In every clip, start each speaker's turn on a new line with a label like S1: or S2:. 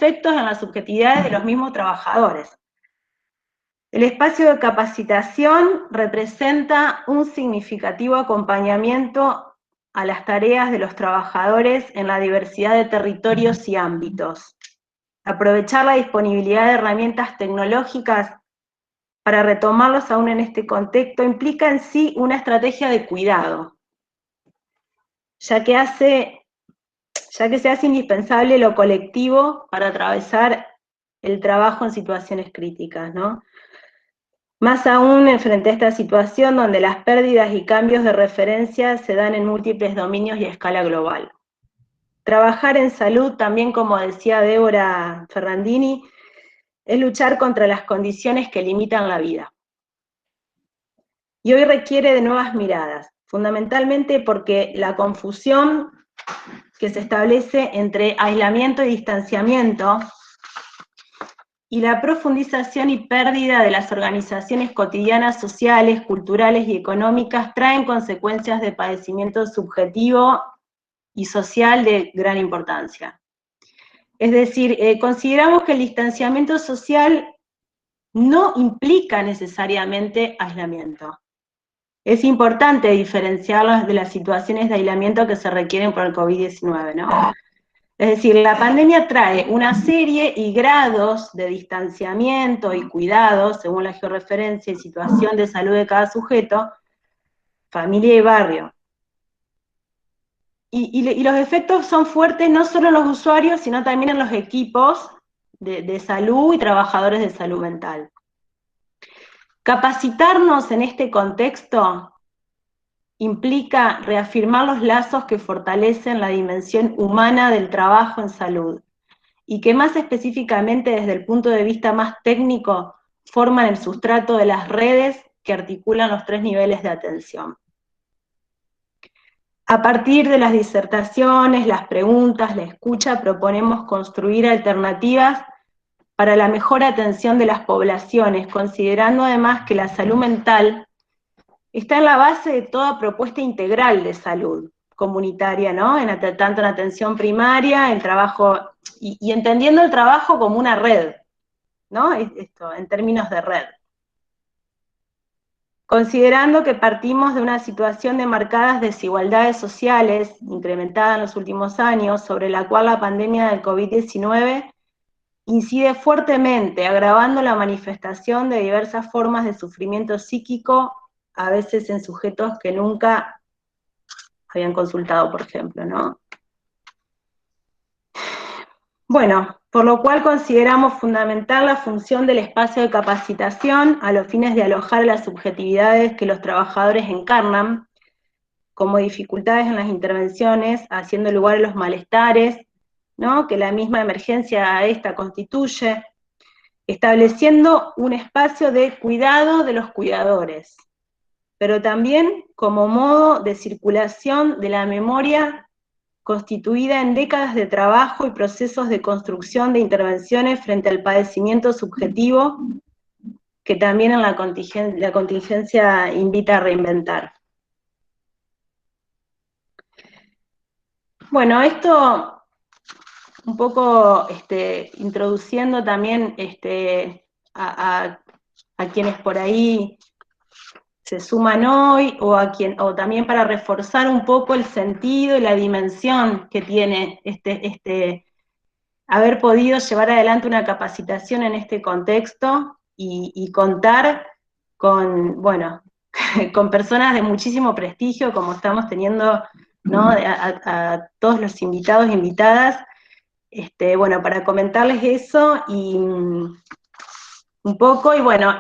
S1: efectos en la subjetividad de los mismos trabajadores. El espacio de capacitación representa un significativo acompañamiento a las tareas de los trabajadores en la diversidad de territorios y ámbitos. Aprovechar la disponibilidad de herramientas tecnológicas para retomarlos aún en este contexto implica en sí una estrategia de cuidado, ya que se hace indispensable lo colectivo para atravesar el trabajo en situaciones críticas, ¿no? Más aún frente a esta situación donde las pérdidas y cambios de referencia se dan en múltiples dominios y a escala global. Trabajar en salud, también como decía Débora Ferrandini, es luchar contra las condiciones que limitan la vida. Y hoy requiere de nuevas miradas, fundamentalmente porque la confusión que se establece entre aislamiento y distanciamiento y la profundización y pérdida de las organizaciones cotidianas, sociales, culturales y económicas traen consecuencias de padecimiento subjetivo y social de gran importancia. Es decir, consideramos que el distanciamiento social no implica necesariamente aislamiento. Es importante diferenciarlos de las situaciones de aislamiento que se requieren por el COVID-19, ¿no? Es decir, la pandemia trae una serie y grados de distanciamiento y cuidado, según la georreferencia y situación de salud de cada sujeto, familia y barrio. Y los efectos son fuertes no solo en los usuarios, sino también en los equipos de salud y trabajadores de salud mental. Capacitarnos en este contexto implica reafirmar los lazos que fortalecen la dimensión humana del trabajo en salud, y que más específicamente desde el punto de vista más técnico forman el sustrato de las redes que articulan los 3 niveles de atención. A partir de las disertaciones, las preguntas, la escucha, proponemos construir alternativas para la mejor atención de las poblaciones, considerando además que la salud mental está en la base de toda propuesta integral de salud comunitaria, ¿no? Tanto en atención primaria, en trabajo, y entendiendo el trabajo como una red, ¿no? Esto, en términos de red. Considerando que partimos de una situación de marcadas desigualdades sociales, incrementada en los últimos años, sobre la cual la pandemia del COVID-19 incide fuertemente, agravando la manifestación de diversas formas de sufrimiento psíquico, a veces en sujetos que nunca habían consultado, por ejemplo, ¿no? Bueno, por lo cual consideramos fundamental la función del espacio de capacitación a los fines de alojar las subjetividades que los trabajadores encarnan, como dificultades en las intervenciones, haciendo lugar a los malestares, ¿no?, que la misma emergencia a esta constituye, estableciendo un espacio de cuidado de los cuidadores, pero también como modo de circulación de la memoria constituida en décadas de trabajo y procesos de construcción de intervenciones frente al padecimiento subjetivo, que también en la contingencia invita a reinventar. Bueno, esto un poco introduciendo también a quienes por ahí se suman hoy, o también para reforzar un poco el sentido y la dimensión que tiene haber podido llevar adelante una capacitación en este contexto y contar con, bueno, con personas de muchísimo prestigio, como estamos teniendo, ¿no?, a todos los invitados e invitadas, bueno, para comentarles eso y un poco, y bueno,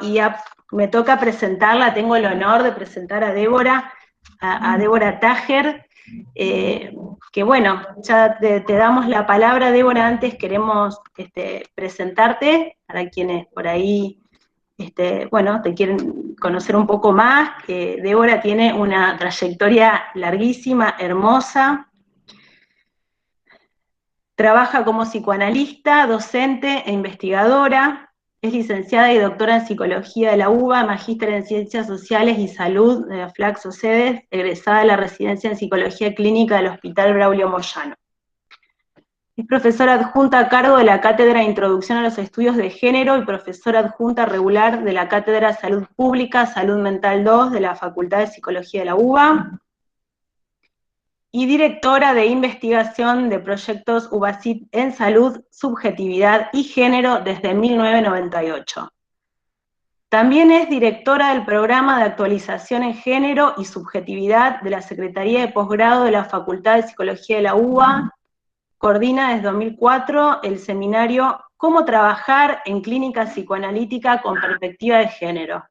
S1: me toca presentarla, tengo el honor de presentar a Débora, a Débora Tájer, que bueno, ya te damos la palabra, Débora. Antes queremos presentarte para quienes por ahí, bueno, te quieren conocer un poco más. Débora tiene una trayectoria larguísima, hermosa. Trabaja como psicoanalista, docente e investigadora. Es licenciada y doctora en Psicología de la UBA, magíster en Ciencias Sociales y Salud de la Flaxo Sedes, egresada de la Residencia en Psicología Clínica del Hospital Braulio Moyano. Es profesora adjunta a cargo de la Cátedra de Introducción a los Estudios de Género y profesora adjunta regular de la Cátedra Salud Pública, Salud Mental 2 de la Facultad de Psicología de la UBA, y directora de investigación de proyectos UBASIT en salud, subjetividad y género desde 1998. También es directora del programa de actualización en género y subjetividad de la Secretaría de Posgrado de la Facultad de Psicología de la UBA. Coordina desde 2004 el seminario Cómo trabajar en clínica psicoanalítica con perspectiva de género.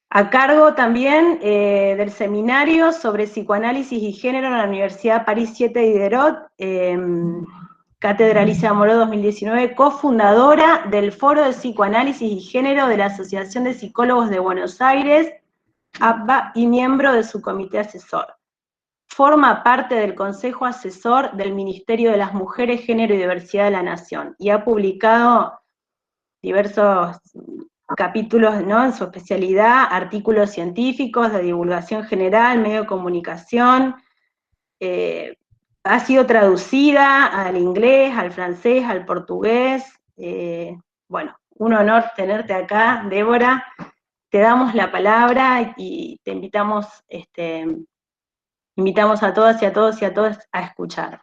S1: A cargo también del seminario sobre psicoanálisis y género en la Universidad París 7 Diderot, Cátedra Alicia Moró 2019, cofundadora del Foro de Psicoanálisis y Género de la Asociación de Psicólogos de Buenos Aires, APBA, y miembro de su comité asesor. Forma parte del Consejo Asesor del Ministerio de las Mujeres, Género y Diversidad de la Nación, y ha publicado diversos capítulos, ¿no?, en su especialidad, artículos científicos de divulgación general, medio de comunicación, ha sido traducida al inglés, al francés, al portugués. Bueno, un honor tenerte acá, Débora. Te damos la palabra y te invitamos, invitamos a todas y a todos y a todas a escuchar.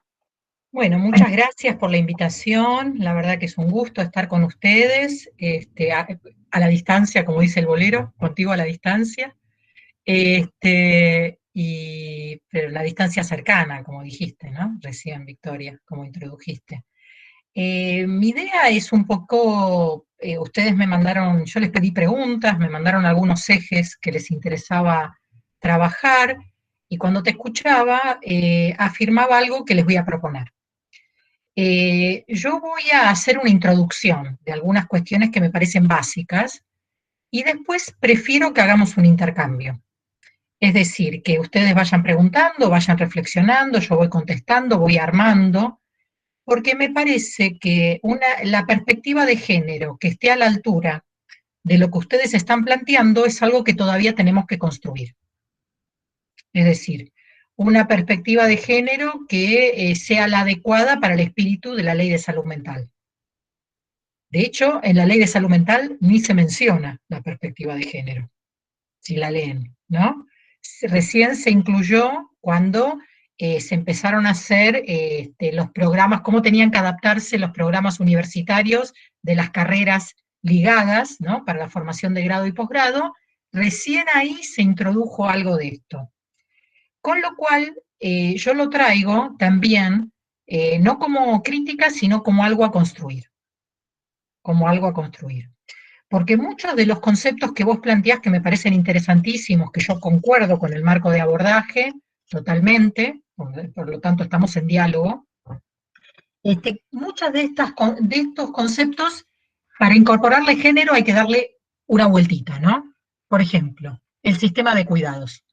S2: Bueno, muchas gracias por la invitación. La verdad que es un gusto estar con ustedes, a la distancia, como dice el bolero, contigo a la distancia. Pero la distancia cercana, como dijiste, ¿no? Recién, Victoria, como introdujiste. Mi idea es un poco, ustedes me mandaron, yo les pedí preguntas, me mandaron algunos ejes que les interesaba trabajar, y cuando te escuchaba, afirmaba algo que les voy a proponer. Yo voy a hacer una introducción de algunas cuestiones que me parecen básicas, y después prefiero que hagamos un intercambio. Es decir, que ustedes vayan preguntando, vayan reflexionando, yo voy contestando, voy armando, porque me parece que la perspectiva de género que esté a la altura de lo que ustedes están planteando es algo que todavía tenemos que construir. Es decir, una perspectiva de género que sea la adecuada para el espíritu de la Ley de Salud Mental. De hecho, en la Ley de Salud Mental ni se menciona la perspectiva de género, si la leen, ¿no? Recién se incluyó cuando se empezaron a hacer los programas, cómo tenían que adaptarse los programas universitarios de las carreras ligadas, ¿no?, para la formación de grado y posgrado. Recién ahí se introdujo algo de esto. Con lo cual, yo lo traigo también, no como crítica, sino como algo a construir. Como algo a construir. Porque muchos de los conceptos que vos planteás, que me parecen interesantísimos, que yo concuerdo con el marco de abordaje, totalmente, por lo tanto estamos en diálogo, muchos de estos conceptos, para incorporarle género hay que darle una vueltita, ¿no? Por ejemplo, el sistema de cuidados.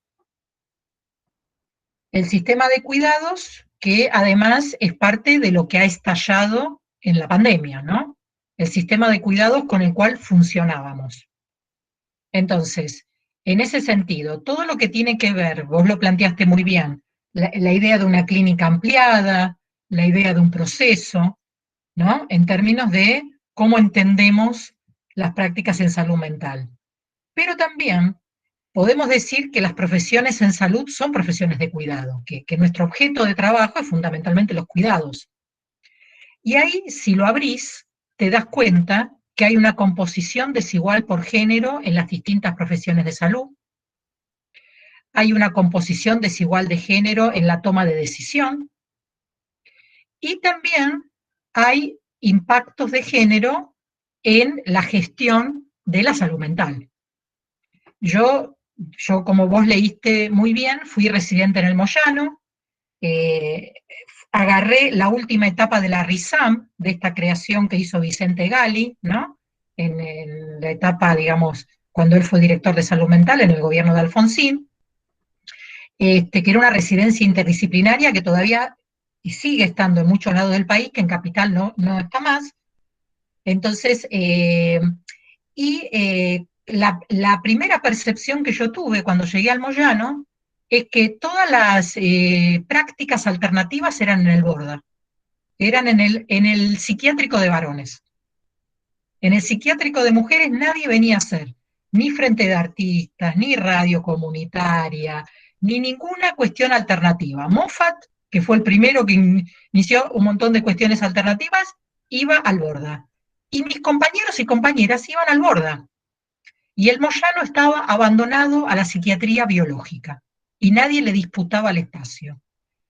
S2: El sistema de cuidados, que además es parte de lo que ha estallado en la pandemia, ¿no? El sistema de cuidados con el cual funcionábamos. Entonces, en ese sentido, todo lo que tiene que ver, vos lo planteaste muy bien, la idea de una clínica ampliada, la idea de un proceso, ¿no?, en términos de cómo entendemos las prácticas en salud mental. Pero también podemos decir que las profesiones en salud son profesiones de cuidado, que nuestro objeto de trabajo es fundamentalmente los cuidados. Y ahí, si lo abrís, te das cuenta que hay una composición desigual por género en las distintas profesiones de salud. Hay una composición desigual de género en la toma de decisión. Y también hay impactos de género en la gestión de la salud mental. Yo, como vos leíste muy bien, fui residente en el Moyano, agarré la última etapa de la RISAM, de esta creación que hizo Vicente Gali, ¿no?, en la etapa, digamos, cuando él fue director de salud mental en el gobierno de Alfonsín, que era una residencia interdisciplinaria que todavía y sigue estando en muchos lados del país, que en Capital no está más. Entonces, la primera percepción que yo tuve cuando llegué al Moyano es que todas las prácticas alternativas eran en el Borda, eran en el psiquiátrico de varones. En el psiquiátrico de mujeres nadie venía a hacer ni frente de artistas, ni radio comunitaria, ni ninguna cuestión alternativa. Moffat, que fue el primero que inició un montón de cuestiones alternativas, iba al Borda. Y mis compañeros y compañeras iban al Borda. Y el Moyano estaba abandonado a la psiquiatría biológica. Y nadie le disputaba el espacio.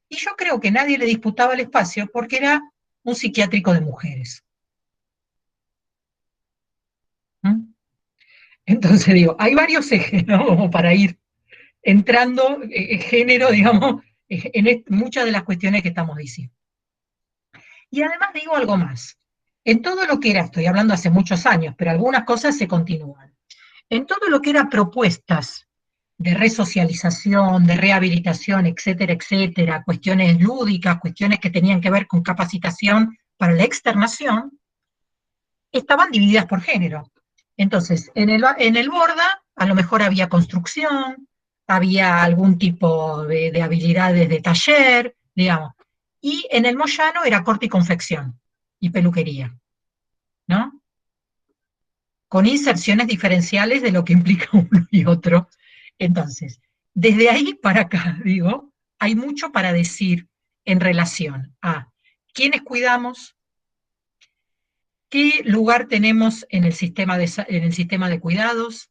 S2: Y yo creo que nadie le disputaba el espacio porque era un psiquiátrico de mujeres. ¿Mm? Entonces digo, hay varios ejes, ¿no? Como para ir entrando género, digamos, muchas de las cuestiones que estamos diciendo. Y además digo algo más. En todo lo que era, estoy hablando hace muchos años, pero algunas cosas se continúan. En todo lo que era propuestas de resocialización, de rehabilitación, etcétera, etcétera, cuestiones lúdicas, cuestiones que tenían que ver con capacitación para la externación, estaban divididas por género. Entonces, en el Borda a lo mejor había construcción, había algún tipo de habilidades de taller, digamos, y en el Moyano era corte y confección y peluquería, ¿no? Con inserciones diferenciales de lo que implica uno y otro. Entonces, desde ahí para acá, digo, hay mucho para decir en relación a quiénes cuidamos, qué lugar tenemos en el sistema de cuidados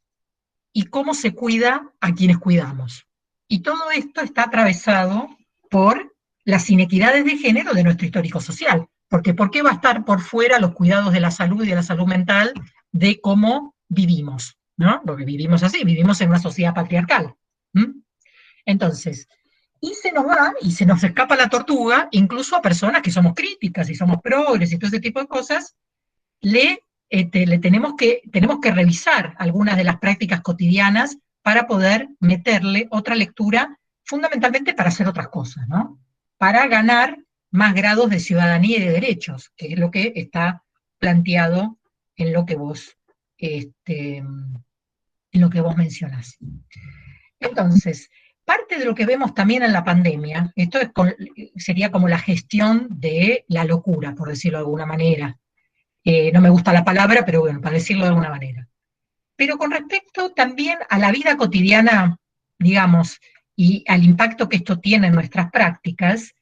S2: y cómo se cuida a quienes cuidamos. Y todo esto está atravesado por las inequidades de género de nuestro histórico social. Porque ¿por qué va a estar por fuera los cuidados de la salud y de la salud mental de cómo vivimos? ¿No? Porque vivimos así, vivimos en una sociedad patriarcal. ¿Mm? Entonces, y se nos va, y se nos escapa la tortuga, incluso a personas que somos críticas y somos progres y todo ese tipo de cosas, tenemos que revisar algunas de las prácticas cotidianas para poder meterle otra lectura, fundamentalmente para hacer otras cosas, ¿no? Para ganar más grados de ciudadanía y de derechos, que es lo que está planteado en lo que vos, mencionás. Entonces, parte de lo que vemos también en la pandemia, sería como la gestión de la locura, por decirlo de alguna manera, no me gusta la palabra, pero bueno, para decirlo de alguna manera. Pero con respecto también a la vida cotidiana, digamos, y al impacto que esto tiene en nuestras prácticas,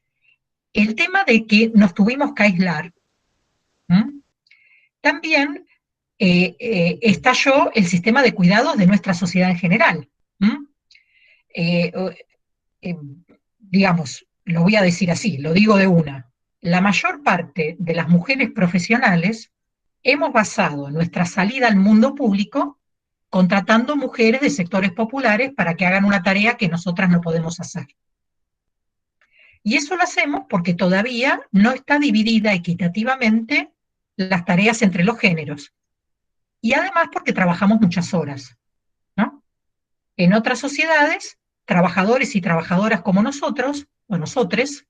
S2: el tema de que nos tuvimos que aislar, ¿m? También estalló el sistema de cuidados de nuestra sociedad en general. Eh, eh, digamos, lo voy a decir así, lo digo de una. La mayor parte de las mujeres profesionales hemos basado nuestra salida al mundo público contratando mujeres de sectores populares para que hagan una tarea que nosotras no podemos hacer. Y eso lo hacemos porque todavía no está dividida equitativamente las tareas entre los géneros. Y además porque trabajamos muchas horas, ¿no? En otras sociedades, trabajadores y trabajadoras como nosotros, o nosotres,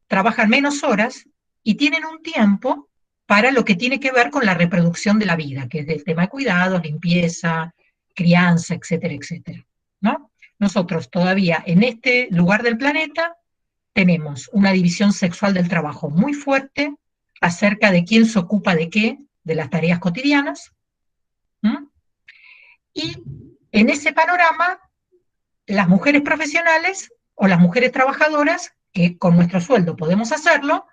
S2: trabajan menos horas y tienen un tiempo para lo que tiene que ver con la reproducción de la vida, que es el tema de cuidados, limpieza, crianza, etcétera, etcétera, ¿no? Nosotros todavía en este lugar del planeta tenemos una división sexual del trabajo muy fuerte acerca de quién se ocupa de qué, de las tareas cotidianas, ¿m? Y en ese panorama, las mujeres profesionales o las mujeres trabajadoras, que con nuestro sueldo podemos hacerlo,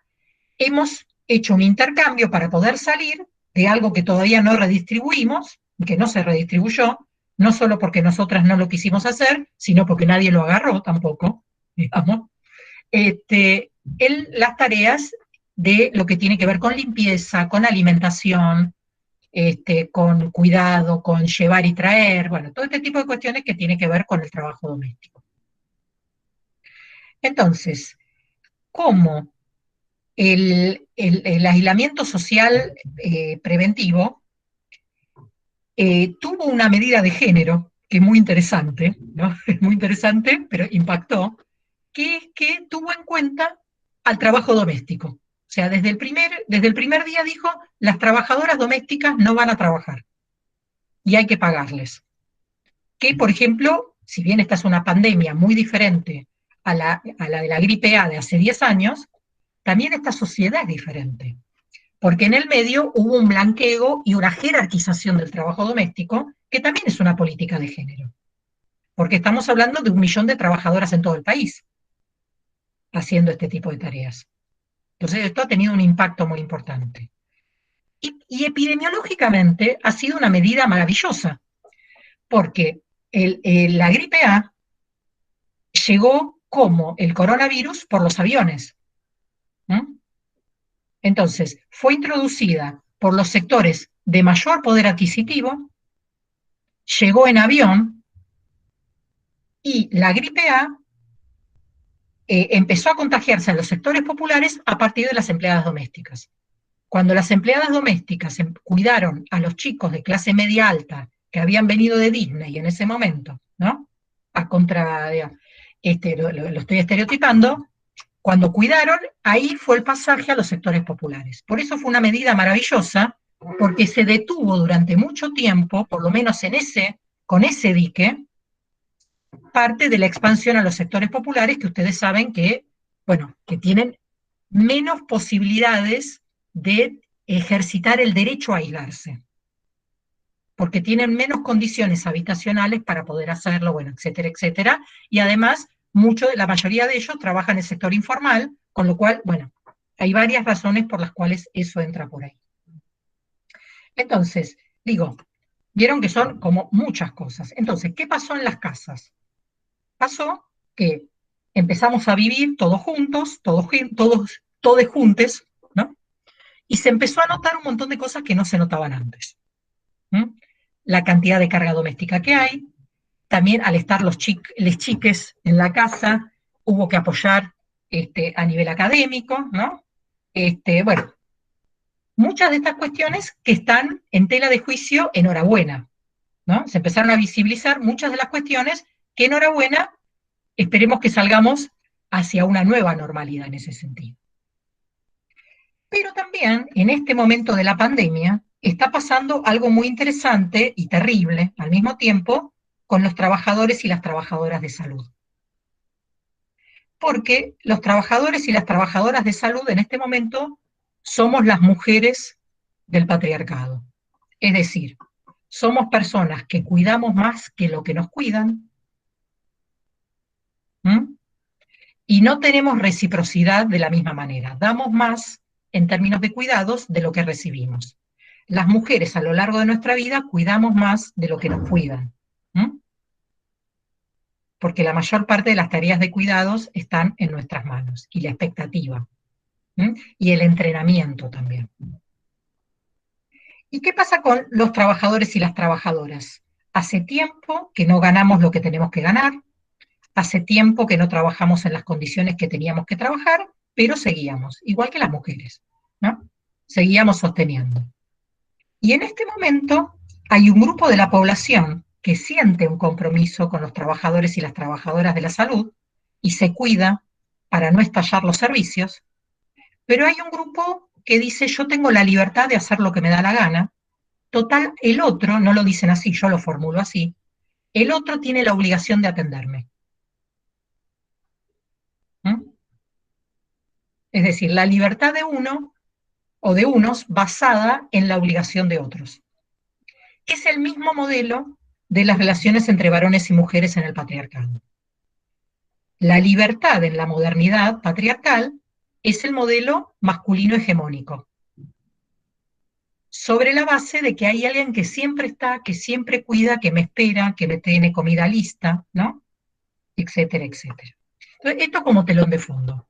S2: hemos hecho un intercambio para poder salir de algo que todavía no redistribuimos, que no se redistribuyó, no solo porque nosotras no lo quisimos hacer, sino porque nadie lo agarró tampoco, digamos, las tareas de lo que tiene que ver con limpieza, con alimentación, con cuidado, con llevar y traer, bueno, todo este tipo de cuestiones que tiene que ver con el trabajo doméstico. Entonces, ¿cómo el aislamiento social preventivo tuvo una medida de género que es muy interesante, ¿no? Es muy interesante, pero impactó, que es que tuvo en cuenta al trabajo doméstico. O sea, desde el primer día dijo, las trabajadoras domésticas no van a trabajar y hay que pagarles. Que, por ejemplo, si bien esta es una pandemia muy diferente a la de la gripe A de hace 10 años, también esta sociedad es diferente. Porque en el medio hubo un blanqueo y una jerarquización del trabajo doméstico, que también es una política de género. Porque estamos hablando de 1 millón de trabajadoras en todo el país haciendo este tipo de tareas. Entonces, esto ha tenido un impacto muy importante. Y epidemiológicamente ha sido una medida maravillosa, porque la gripe A llegó como el coronavirus por los aviones. ¿No? Entonces, fue introducida por los sectores de mayor poder adquisitivo, llegó en avión y la gripe A empezó a contagiarse en los sectores populares a partir de las empleadas domésticas. Cuando las empleadas domésticas cuidaron a los chicos de clase media alta que habían venido de Disney en ese momento, ¿no? A contra, lo estoy estereotipando, cuando cuidaron, ahí fue el pasaje a los sectores populares. Por eso fue una medida maravillosa, porque se detuvo durante mucho tiempo, por lo menos con ese dique, parte de la expansión a los sectores populares, que ustedes saben que, bueno, que tienen menos posibilidades de ejercitar el derecho a aislarse, porque tienen menos condiciones habitacionales para poder hacerlo, bueno, etcétera, etcétera, y además la mayoría de ellos trabajan en el sector informal, con lo cual, bueno, hay varias razones por las cuales eso entra por ahí. Entonces, digo, vieron que son como muchas cosas. Entonces, ¿qué pasó en las casas? Pasó que empezamos a vivir todos juntos, todos juntos, ¿no? Y se empezó a notar un montón de cosas que no se notaban antes. La cantidad de carga doméstica que hay, también al estar los chiques en la casa, hubo que apoyar a nivel académico, ¿no? Bueno, muchas de estas cuestiones que están en tela de juicio, enhorabuena, ¿no? Se empezaron a visibilizar muchas de las cuestiones que, enhorabuena, esperemos que salgamos hacia una nueva normalidad en ese sentido. Pero también, en este momento de la pandemia, está pasando algo muy interesante y terrible al mismo tiempo con los trabajadores y las trabajadoras de salud. Porque los trabajadores y las trabajadoras de salud en este momento somos las mujeres del patriarcado. Es decir, somos personas que cuidamos más que lo que nos cuidan, y no tenemos reciprocidad de la misma manera. Damos más en términos de cuidados de lo que recibimos. Las mujeres a lo largo de nuestra vida cuidamos más de lo que nos cuidan. Porque la mayor parte de las tareas de cuidados están en nuestras manos, y la expectativa, y el entrenamiento también. ¿Y qué pasa con los trabajadores y las trabajadoras? Hace tiempo que no ganamos lo que tenemos que ganar, hace tiempo que no trabajamos en las condiciones que teníamos que trabajar, pero seguíamos, igual que las mujeres, ¿no? Seguíamos sosteniendo. Y en este momento hay un grupo de la población que siente un compromiso con los trabajadores y las trabajadoras de la salud y se cuida para no estallar los servicios, pero hay un grupo que dice: yo tengo la libertad de hacer lo que me da la gana. Total, el otro, no lo dicen así, yo lo formulo así, el otro tiene la obligación de atenderme. Es decir, la libertad de uno o de unos basada en la obligación de otros. Es el mismo modelo de las relaciones entre varones y mujeres en el patriarcado. La libertad en la modernidad patriarcal es el modelo masculino hegemónico, sobre la base de que hay alguien que siempre está, que siempre cuida, que me espera, que me tiene comida lista, ¿no? Etcétera, etcétera. Entonces, esto como telón de fondo.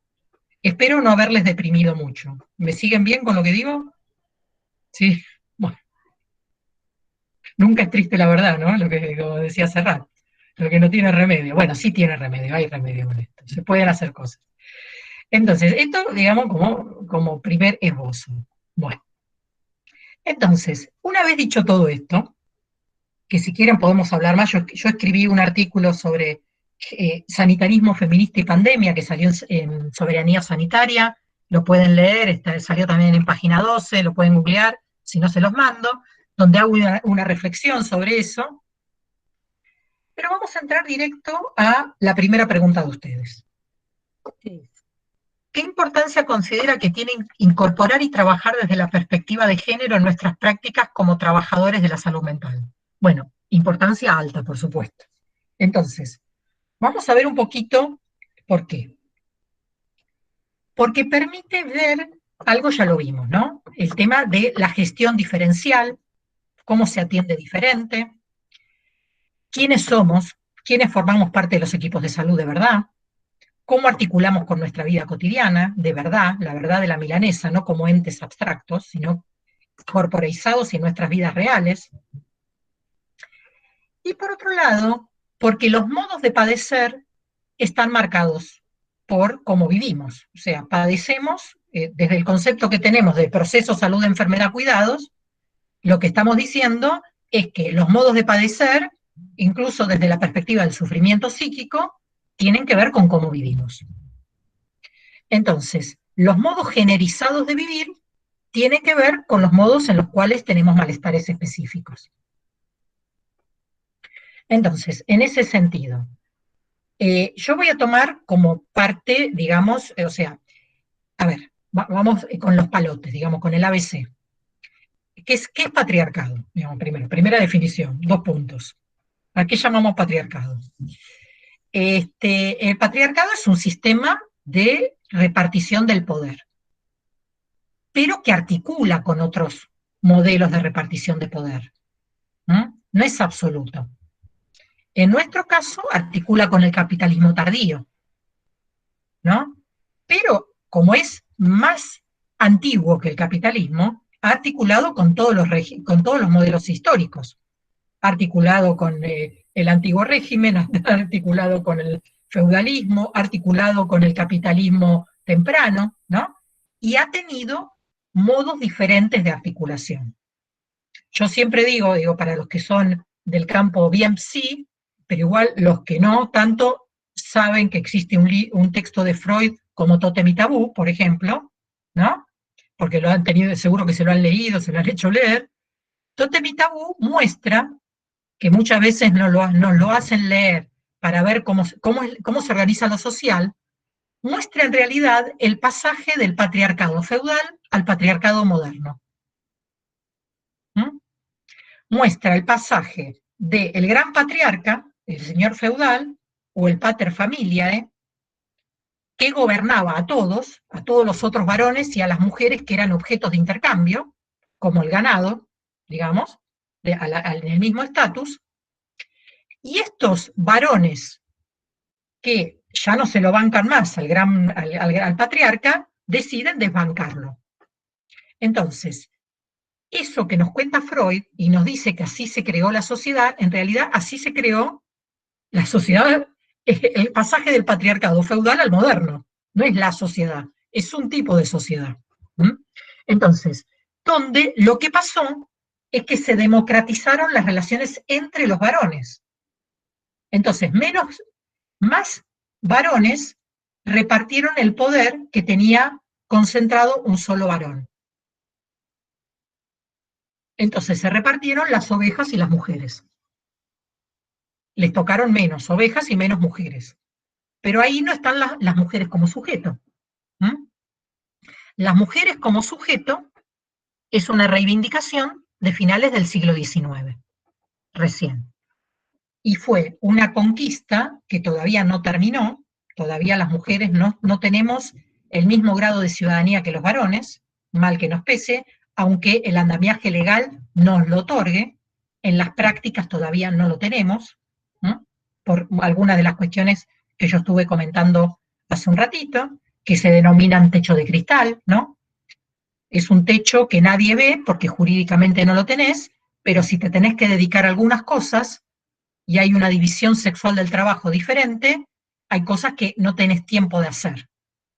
S2: Espero no haberles deprimido mucho. ¿Me siguen bien con lo que digo? Sí. Bueno, nunca es triste la verdad, ¿no? Lo que, como decía Serrat, lo que no tiene remedio. Bueno, sí tiene remedio, hay remedio con esto. Se pueden hacer cosas. Entonces, esto, digamos, como primer esbozo. Bueno. Entonces, una vez dicho todo esto, que si quieren podemos hablar más, yo escribí un artículo sobre sanitarismo feminista y pandemia, que salió en Soberanía Sanitaria, lo pueden leer, salió también en página 12, lo pueden googlear, si no se los mando, donde hago una reflexión sobre eso. Pero vamos a entrar directo a la primera pregunta de ustedes. ¿Qué importancia considera que tiene incorporar y trabajar desde la perspectiva de género en nuestras prácticas como trabajadores de la salud mental? Bueno, importancia alta, por supuesto. Entonces, vamos a ver un poquito por qué. Porque permite ver, algo ya lo vimos, ¿no? El tema de la gestión diferencial, cómo se atiende diferente, quiénes somos, quiénes formamos parte de los equipos de salud de verdad, cómo articulamos con nuestra vida cotidiana, de verdad, la verdad de la milanesa, no como entes abstractos, sino corporeizados en nuestras vidas reales. Y por otro lado, porque los modos de padecer están marcados por cómo vivimos. O sea, padecemos, desde el concepto que tenemos de proceso, salud, enfermedad, cuidados, lo que estamos diciendo es que los modos de padecer, incluso desde la perspectiva del sufrimiento psíquico, tienen que ver con cómo vivimos. Entonces, los modos generizados de vivir tienen que ver con los modos en los cuales tenemos malestares específicos. Entonces, en ese sentido, yo voy a tomar como parte, digamos, o sea, a ver, vamos con los palotes, digamos, con el ABC. ¿Qué es patriarcado? Digamos, primera definición, 2 puntos. ¿A qué llamamos patriarcado? El patriarcado es un sistema de repartición del poder, pero que articula con otros modelos de repartición de poder. No es absoluto. En nuestro caso, articula con el capitalismo tardío, ¿no? Pero como es más antiguo que el capitalismo, ha articulado con todos los modelos históricos. Ha articulado con el antiguo régimen, ha articulado con el feudalismo, ha articulado con el capitalismo temprano, ¿no? Y ha tenido modos diferentes de articulación. Yo siempre digo, para los que son del campo bien sí, pero igual los que no tanto saben que existe un texto de Freud como Tótem y Tabú, por ejemplo, ¿no? Porque lo han tenido, seguro que se lo han leído, se lo han hecho leer. Tótem y Tabú muestra, que muchas veces nos lo hacen leer para ver cómo se organiza lo social, muestra en realidad el pasaje del patriarcado feudal al patriarcado moderno. Muestra el pasaje del gran patriarca, el señor feudal, o el pater familiae, que gobernaba a todos los otros varones y a las mujeres que eran objetos de intercambio, como el ganado, digamos, en el mismo estatus, y estos varones que ya no se lo bancan más al patriarca, deciden desbancarlo. Entonces, eso que nos cuenta Freud y nos dice que así se creó la sociedad, en realidad así se creó la sociedad, es el pasaje del patriarcado feudal al moderno, no es la sociedad, es un tipo de sociedad. Entonces, donde lo que pasó es que se democratizaron las relaciones entre los varones. Entonces, más varones repartieron el poder que tenía concentrado un solo varón. Entonces se repartieron las ovejas y las mujeres. Les tocaron menos ovejas y menos mujeres. Pero ahí no están las mujeres como sujeto. Las mujeres como sujeto es una reivindicación de finales del siglo XIX, recién. Y fue una conquista que todavía no terminó, todavía las mujeres no tenemos el mismo grado de ciudadanía que los varones, mal que nos pese, aunque el andamiaje legal nos lo otorgue, en las prácticas todavía no lo tenemos, ¿no? Por algunas de las cuestiones que yo estuve comentando hace un ratito, que se denominan techo de cristal, ¿no? Es un techo que nadie ve porque jurídicamente no lo tenés, pero si te tenés que dedicar a algunas cosas y hay una división sexual del trabajo diferente, hay cosas que no tenés tiempo de hacer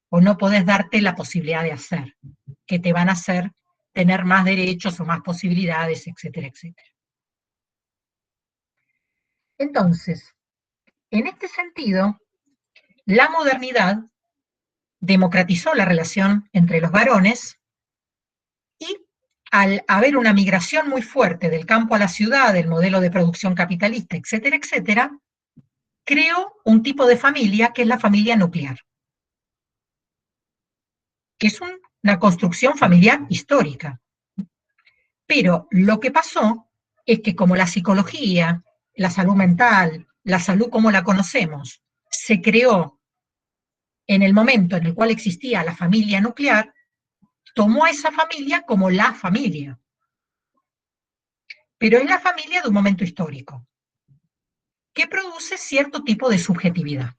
S2: o no podés darte la posibilidad de hacer, que te van a hacer tener más derechos o más posibilidades, etcétera, etcétera. Entonces, en este sentido, la modernidad democratizó la relación entre los varones y al haber una migración muy fuerte del campo a la ciudad, del modelo de producción capitalista, etcétera, etcétera, creo un tipo de familia que es la familia nuclear, que es una construcción familiar histórica. Pero lo que pasó es que como la psicología, la salud mental, la salud como la conocemos, se creó en el momento en el cual existía la familia nuclear, tomó a esa familia como la familia. Pero es la familia de un momento histórico, que produce cierto tipo de subjetividad.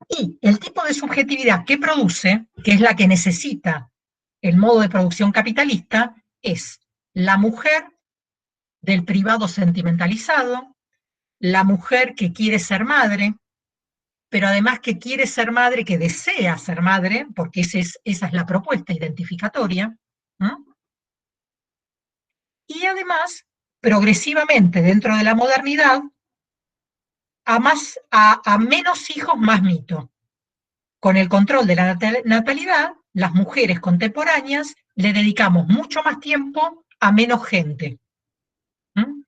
S2: Y el tipo de subjetividad que produce, que es la que necesita el modo de producción capitalista, es la mujer del privado sentimentalizado, la mujer que quiere ser madre, pero además que quiere ser madre, que desea ser madre, porque esa es la propuesta identificatoria, ¿no? Y además, progresivamente dentro de la modernidad, a menos hijos, más mito. Con el control de la natalidad, las mujeres contemporáneas le dedicamos mucho más tiempo a menos gente. ¿Mm?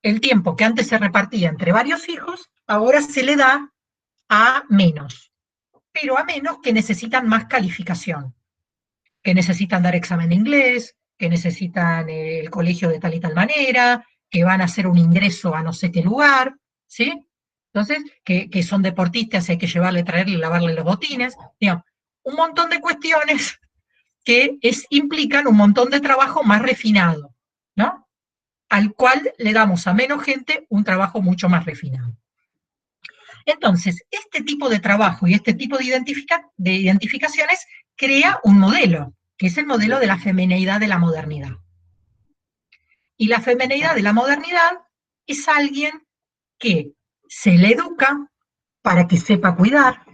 S2: El tiempo que antes se repartía entre varios hijos, ahora se le da a menos, pero a menos que necesitan más calificación, que necesitan dar examen de inglés, que necesitan el colegio de tal y tal manera, que van a hacer un ingreso a no sé qué lugar, ¿sí? Entonces, que son deportistas, hay que llevarle, traerle, lavarle los botines, digamos, un montón de cuestiones que implican un montón de trabajo más refinado, ¿no? Al cual le damos a menos gente un trabajo mucho más refinado. Entonces, este tipo de trabajo y este tipo de identificaciones crea un modelo, que es el modelo de la femineidad de la modernidad. Y la femineidad de la modernidad es alguien que se le educa para que sepa cuidar,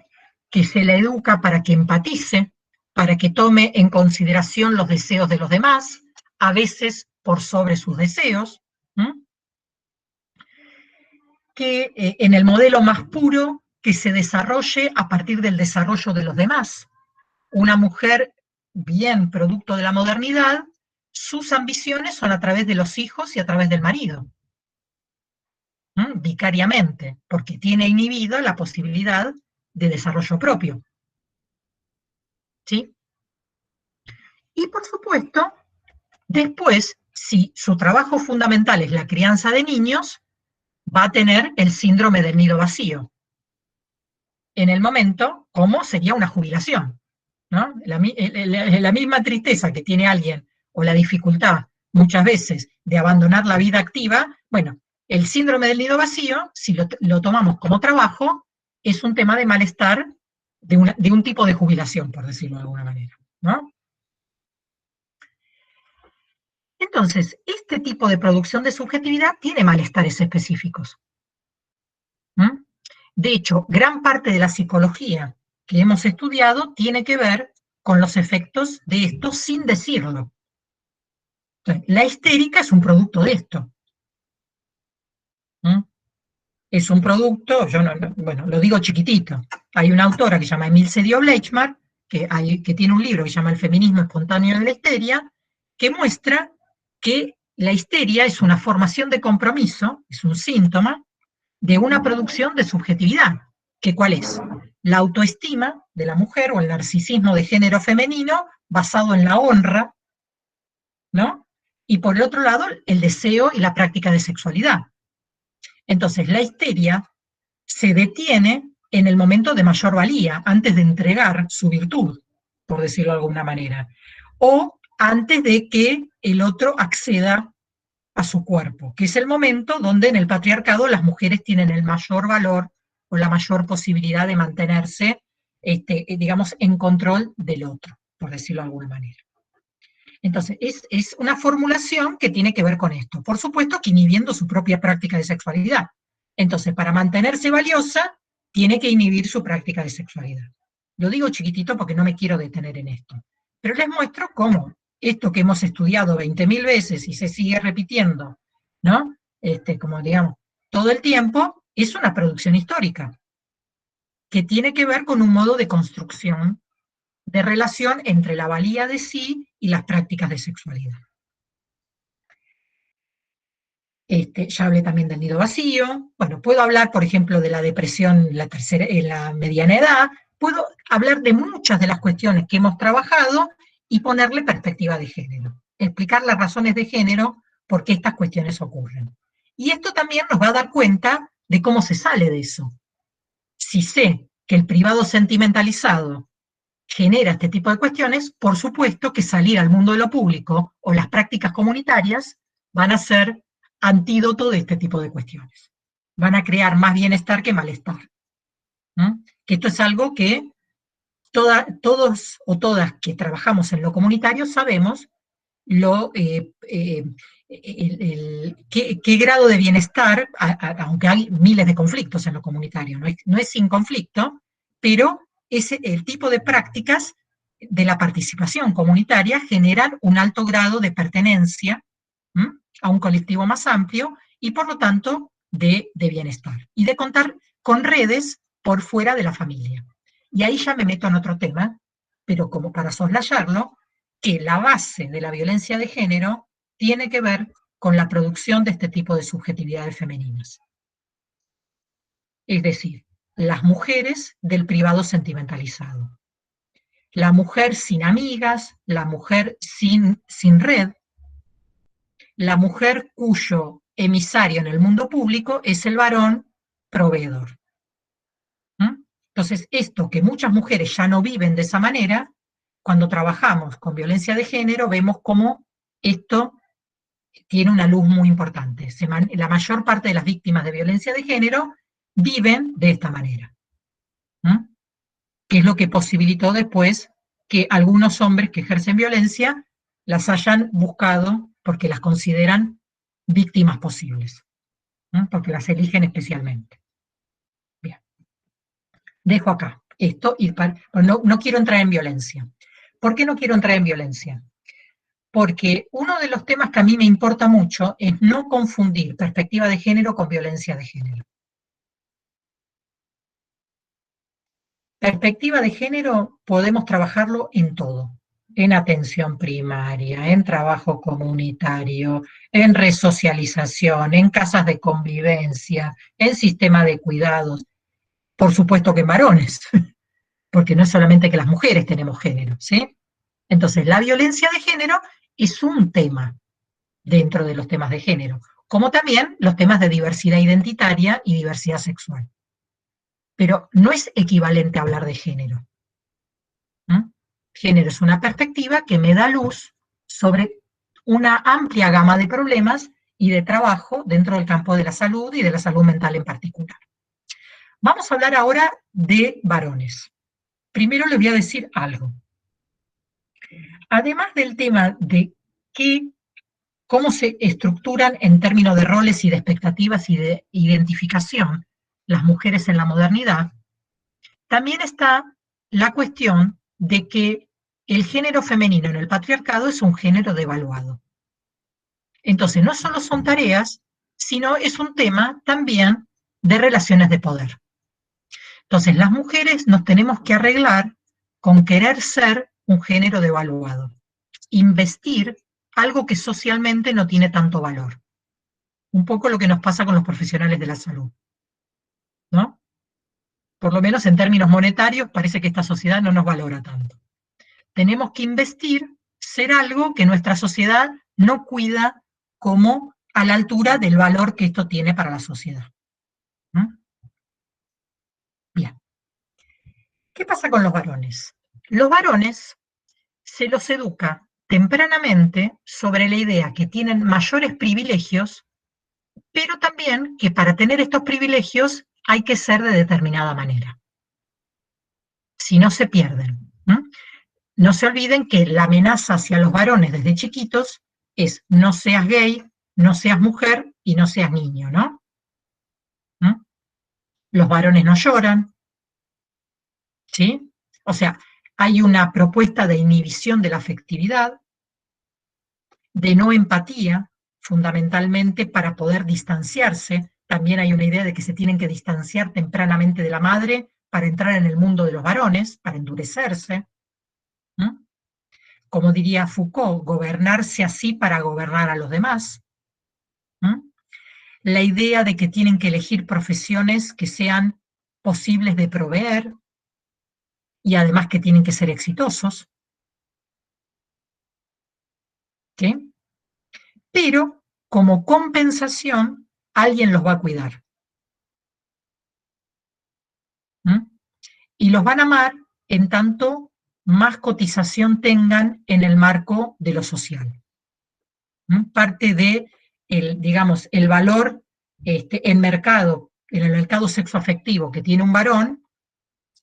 S2: que se le educa para que empatice, para que tome en consideración los deseos de los demás, a veces por sobre sus deseos, que en el modelo más puro, que se desarrolle a partir del desarrollo de los demás. Una mujer bien producto de la modernidad, sus ambiciones son a través de los hijos y a través del marido, vicariamente, porque tiene inhibida la posibilidad de desarrollo propio. ¿Sí? Y por supuesto, después, si su trabajo fundamental es la crianza de niños, va a tener el síndrome del nido vacío. En el momento, como sería una jubilación, ¿no? La misma tristeza que tiene alguien, o la dificultad muchas veces de abandonar la vida activa, bueno, el síndrome del nido vacío, si lo tomamos como trabajo, es un tema de malestar de un tipo de jubilación, por decirlo de alguna manera, ¿no? Entonces, este tipo de producción de subjetividad tiene malestares específicos. De hecho, gran parte de la psicología que hemos estudiado tiene que ver con los efectos de esto sin decirlo. Entonces, la histérica es un producto de esto. Es un producto, bueno, lo digo chiquitito. Hay una autora que se llama Emile Sediou-Bleichmark, que tiene un libro que se llama El feminismo espontáneo de la histeria, que muestra que la histeria es una formación de compromiso, es un síntoma de una producción de subjetividad. ¿Que cuál es? La autoestima de la mujer o el narcisismo de género femenino basado en la honra, ¿no? Y por el otro lado, el deseo y la práctica de sexualidad. Entonces, la histeria se detiene en el momento de mayor valía, antes de entregar su virtud, por decirlo de alguna manera, o antes de que el otro acceda a su cuerpo, que es el momento donde en el patriarcado las mujeres tienen el mayor valor o la mayor posibilidad de mantenerse, digamos, en control del otro, por decirlo de alguna manera. Entonces, es una formulación que tiene que ver con esto. Por supuesto que inhibiendo su propia práctica de sexualidad. Entonces, para mantenerse valiosa, tiene que inhibir su práctica de sexualidad. Lo digo chiquitito porque no me quiero detener en esto. Pero les muestro cómo esto que hemos estudiado 20.000 veces y se sigue repitiendo, ¿no? Como digamos, todo el tiempo, es una producción histórica que tiene que ver con un modo de construcción de relación entre la valía de sí y las prácticas de sexualidad. Ya hablé también del nido vacío. Bueno, puedo hablar, por ejemplo, de la depresión en la mediana edad. Puedo hablar de muchas de las cuestiones que hemos trabajado y ponerle perspectiva de género. Explicar las razones de género por qué estas cuestiones ocurren. Y esto también nos va a dar cuenta de cómo se sale de eso. Si sé que el privado sentimentalizado genera este tipo de cuestiones, por supuesto que salir al mundo de lo público o las prácticas comunitarias van a ser antídoto de este tipo de cuestiones. Van a crear más bienestar que malestar. ¿Mm? Que esto es algo que todos o todas que trabajamos en lo comunitario sabemos qué grado de bienestar, aunque hay miles de conflictos en lo comunitario, no es sin conflicto, pero el tipo de prácticas de la participación comunitaria generan un alto grado de pertenencia, ¿m?, a un colectivo más amplio y por lo tanto de bienestar. Y de contar con redes por fuera de la familia. Y ahí ya me meto en otro tema, pero como para soslayarlo, que la base de la violencia de género tiene que ver con la producción de este tipo de subjetividades femeninas. Es decir, las mujeres del privado sentimentalizado. La mujer sin amigas, la mujer sin red, la mujer cuyo emisario en el mundo público es el varón proveedor. ¿Mm? Entonces, esto que muchas mujeres ya no viven de esa manera, cuando trabajamos con violencia de género, vemos cómo esto tiene una luz muy importante. La mayor parte de las víctimas de violencia de género viven de esta manera. ¿Mm? Que es lo que posibilitó después que algunos hombres que ejercen violencia las hayan buscado porque las consideran víctimas posibles, ¿no? Porque las eligen especialmente. Bien. Dejo acá esto y no quiero entrar en violencia. ¿Por qué no quiero entrar en violencia? Porque uno de los temas que a mí me importa mucho es no confundir perspectiva de género con violencia de género. Perspectiva de género podemos trabajarlo en todo, en atención primaria, en trabajo comunitario, en resocialización, en casas de convivencia, en sistema de cuidados, por supuesto que en varones, porque no es solamente que las mujeres tenemos género, ¿sí? Entonces, la violencia de género es un tema dentro de los temas de género, como también los temas de diversidad identitaria y diversidad sexual. Pero no es equivalente a hablar de género. ¿Mm? Género es una perspectiva que me da luz sobre una amplia gama de problemas y de trabajo dentro del campo de la salud y de la salud mental en particular. Vamos a hablar ahora de varones. Primero les voy a decir algo. Además del tema de cómo se estructuran en términos de roles y de expectativas y de identificación las mujeres en la modernidad, también está la cuestión de que el género femenino en el patriarcado es un género devaluado. Entonces, no solo son tareas, sino es un tema también de relaciones de poder. Entonces, las mujeres nos tenemos que arreglar con querer ser un género devaluado, investir algo que socialmente no tiene tanto valor. Un poco lo que nos pasa con los profesionales de la salud, ¿no? Por lo menos en términos monetarios, parece que esta sociedad no nos valora tanto. Tenemos que investir, ser algo que nuestra sociedad no cuida como a la altura del valor que esto tiene para la sociedad. ¿Mm? Bien. ¿Qué pasa con los varones? Los varones se los educa tempranamente sobre la idea que tienen mayores privilegios, pero también que para tener estos privilegios hay que ser de determinada manera. Si no, se pierden. ¿Mm? No se olviden que la amenaza hacia los varones desde chiquitos es no seas gay, no seas mujer y no seas niño, ¿no? ¿Mm? Los varones no lloran, ¿sí? O sea, hay una propuesta de inhibición de la afectividad, de no empatía, fundamentalmente para poder distanciarse. También hay una idea de que se tienen que distanciar tempranamente de la madre para entrar en el mundo de los varones, para endurecerse. ¿Mm? Como diría Foucault, gobernarse así para gobernar a los demás. ¿Mm? la idea de que tienen que elegir profesiones que sean posibles de proveer y además que tienen que ser exitosos. ¿Sí? Pero como compensación, alguien los va a cuidar. ¿Mm? Y los van a amar en tanto más cotización tengan en el marco de lo social. Parte de, digamos, el valor en el mercado sexoafectivo que tiene un varón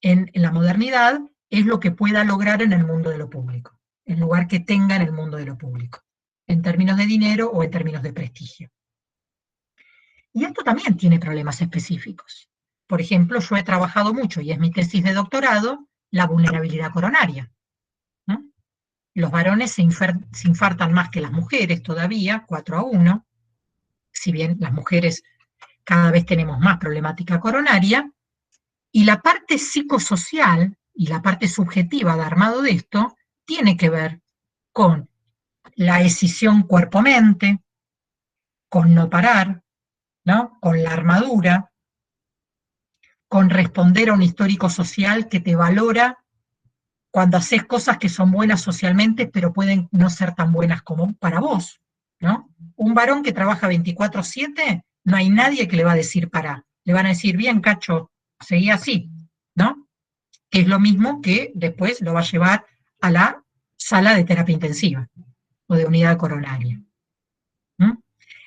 S2: en la modernidad, es lo que pueda lograr en el mundo de lo público, el lugar que tenga en el mundo de lo público, en términos de dinero o en términos de prestigio. Y esto también tiene problemas específicos. Por ejemplo, yo he trabajado mucho, y es mi tesis de doctorado, la vulnerabilidad coronaria. ¿No? Los varones se infartan más que las mujeres todavía, 4-1, si bien las mujeres cada vez tenemos más problemática coronaria, y la parte psicosocial y la parte subjetiva de armado de esto tiene que ver con la escisión cuerpo-mente, con no parar, ¿no? Con la armadura, con responder a un histórico social que te valora cuando haces cosas que son buenas socialmente, pero pueden no ser tan buenas como para vos, ¿no? Un varón que trabaja 24/7, no hay nadie que le va a decir para. Le van a decir, bien, Cacho, seguí así, ¿no? Que es lo mismo que después lo va a llevar a la sala de terapia intensiva o de unidad coronaria. ¿Mm?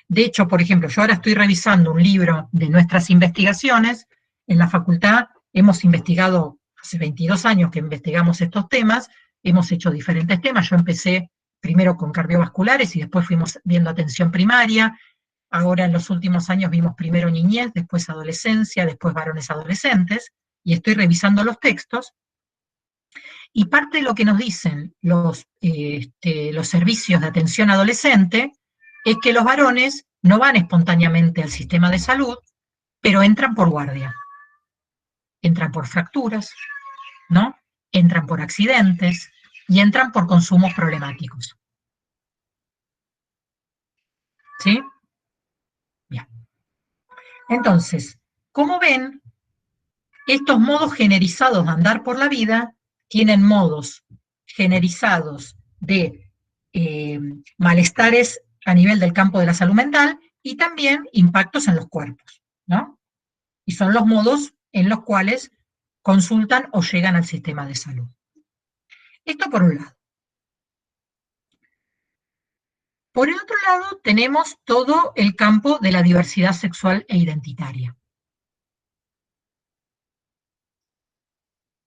S2: De hecho, por ejemplo, yo ahora estoy revisando un libro de nuestras investigaciones. En la facultad hemos investigado, hace 22 años que investigamos estos temas, hemos hecho diferentes temas. Yo empecé primero con cardiovasculares y después fuimos viendo atención primaria. Ahora en los últimos años vimos primero niñez, después adolescencia, después varones adolescentes, y estoy revisando los textos. Y parte de lo que nos dicen los servicios de atención adolescente es que los varones no van espontáneamente al sistema de salud, pero entran por guardia. Entran por fracturas, ¿no? Entran por accidentes y entran por consumos problemáticos. ¿Sí? Bien. Entonces, como ven, estos modos generizados de andar por la vida tienen modos generizados de malestares a nivel del campo de la salud mental y también impactos en los cuerpos, ¿no? Y son los modos en los cuales consultan o llegan al sistema de salud. Esto por un lado. Por el otro lado, tenemos todo el campo de la diversidad sexual e identitaria.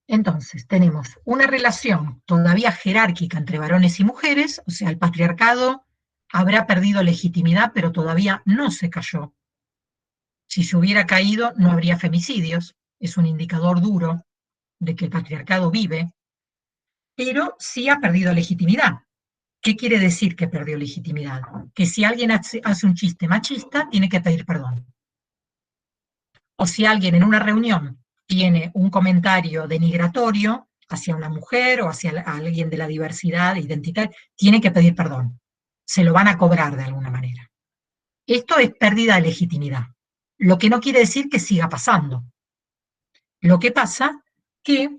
S2: Entonces, tenemos una relación todavía jerárquica entre varones y mujeres, o sea, el patriarcado habrá perdido legitimidad, pero todavía no se cayó. Si se hubiera caído, no habría femicidios, es un indicador duro de que el patriarcado vive, pero sí ha perdido legitimidad. ¿Qué quiere decir que perdió legitimidad? Que si alguien hace un chiste machista, tiene que pedir perdón. O si alguien en una reunión tiene un comentario denigratorio hacia una mujer o hacia alguien de la diversidad identitaria, tiene que pedir perdón. Se lo van a cobrar de alguna manera. Esto es pérdida de legitimidad. Lo que no quiere decir que siga pasando. Lo que pasa que,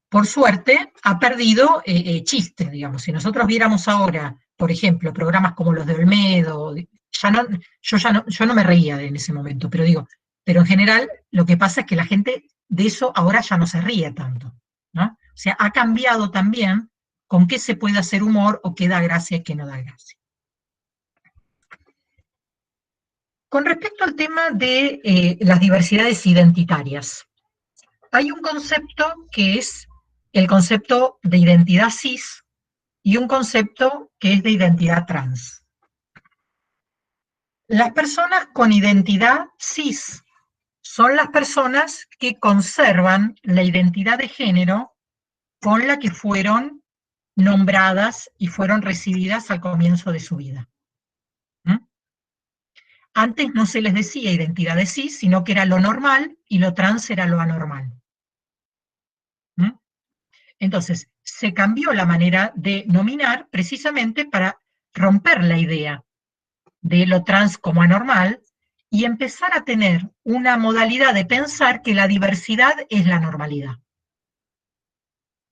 S2: por suerte, ha perdido chiste, digamos. Si nosotros viéramos ahora, por ejemplo, programas como los de Olmedo, yo no me reía en ese momento, pero en general lo que pasa es que la gente de eso ahora ya no se ríe tanto, ¿no? O sea, ha cambiado también con qué se puede hacer humor o qué da gracia y qué no da gracia. Con respecto al tema de las diversidades identitarias, hay un concepto que es el concepto de identidad cis y un concepto que es de identidad trans. Las personas con identidad cis son las personas que conservan la identidad de género con la que fueron nombradas y fueron recibidas al comienzo de su vida. Antes no se les decía identidad de cis, sino que era lo normal y lo trans era lo anormal. Entonces, se cambió la manera de nominar precisamente para romper la idea de lo trans como anormal y empezar a tener una modalidad de pensar que la diversidad es la normalidad.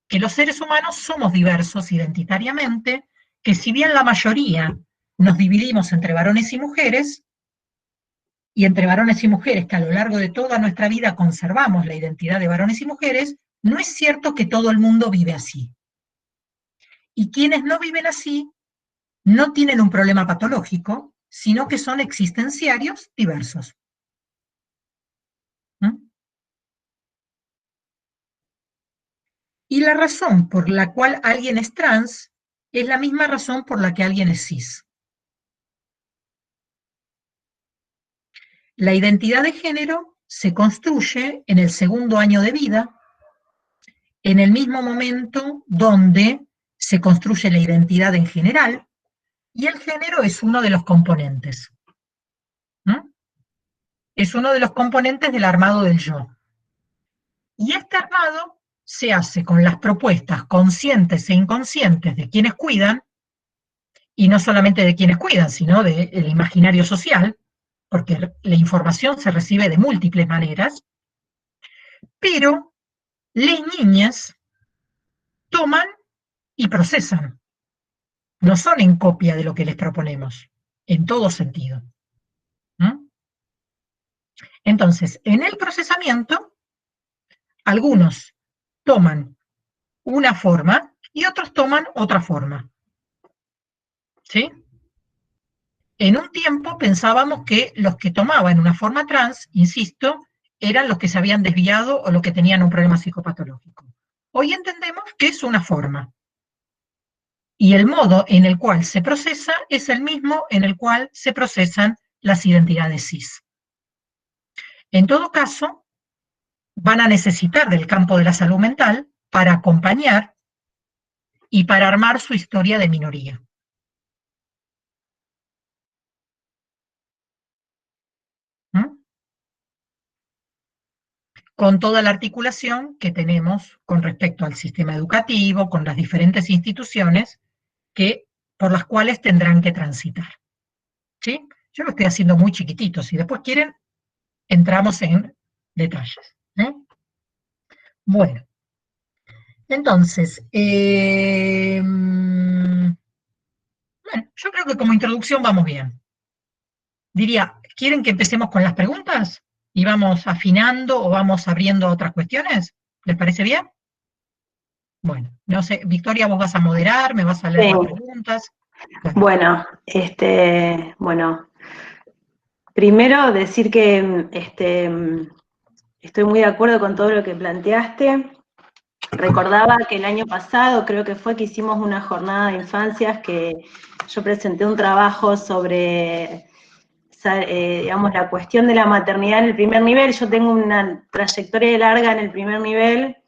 S2: Que los seres humanos somos diversos identitariamente, que si bien la mayoría nos dividimos entre varones y mujeres, y entre varones y mujeres que a lo largo de toda nuestra vida conservamos la identidad de varones y mujeres, no es cierto que todo el mundo vive así. Y quienes no viven así no tienen un problema patológico, sino que son existenciarios diversos. ¿Mm? Y la razón por la cual alguien es trans es la misma razón por la que alguien es cis. La identidad de género se construye en el segundo año de vida, en el mismo momento donde se construye la identidad en general, y el género es uno de los componentes. ¿Mm? Es uno de los componentes del armado del yo. Y este armado se hace con las propuestas conscientes e inconscientes de quienes cuidan, y no solamente de quienes cuidan, sino del imaginario social, porque la información se recibe de múltiples maneras, pero las niñas toman y procesan, no son en copia de lo que les proponemos, en todo sentido. ¿Mm? Entonces, en el procesamiento, algunos toman una forma y otros toman otra forma. ¿Sí? En un tiempo pensábamos que los que tomaban una forma trans, insisto, eran los que se habían desviado o los que tenían un problema psicopatológico. Hoy entendemos que es una forma. Y el modo en el cual se procesa es el mismo en el cual se procesan las identidades cis. En todo caso, van a necesitar del campo de la salud mental para acompañar y para armar su historia de minoría. ¿Mm? Con toda la articulación que tenemos con respecto al sistema educativo, con las diferentes instituciones por las cuales tendrán que transitar. ¿Sí? Yo lo estoy haciendo muy chiquitito, si después quieren, entramos en detalles. Bueno, entonces, bueno, yo creo que como introducción vamos bien. Diría, ¿quieren que empecemos con las preguntas? ¿Y vamos afinando o vamos abriendo otras cuestiones? ¿Les parece bien? Bueno, no sé, Victoria, vos vas a moderar, me vas a leer las preguntas.
S1: Bueno, bueno, primero decir que estoy muy de acuerdo con todo lo que planteaste. Recordaba que el año pasado, creo que fue que hicimos una jornada de infancias que yo presenté un trabajo sobre, digamos, la cuestión de la maternidad en el primer nivel. Yo tengo una trayectoria larga en el primer nivel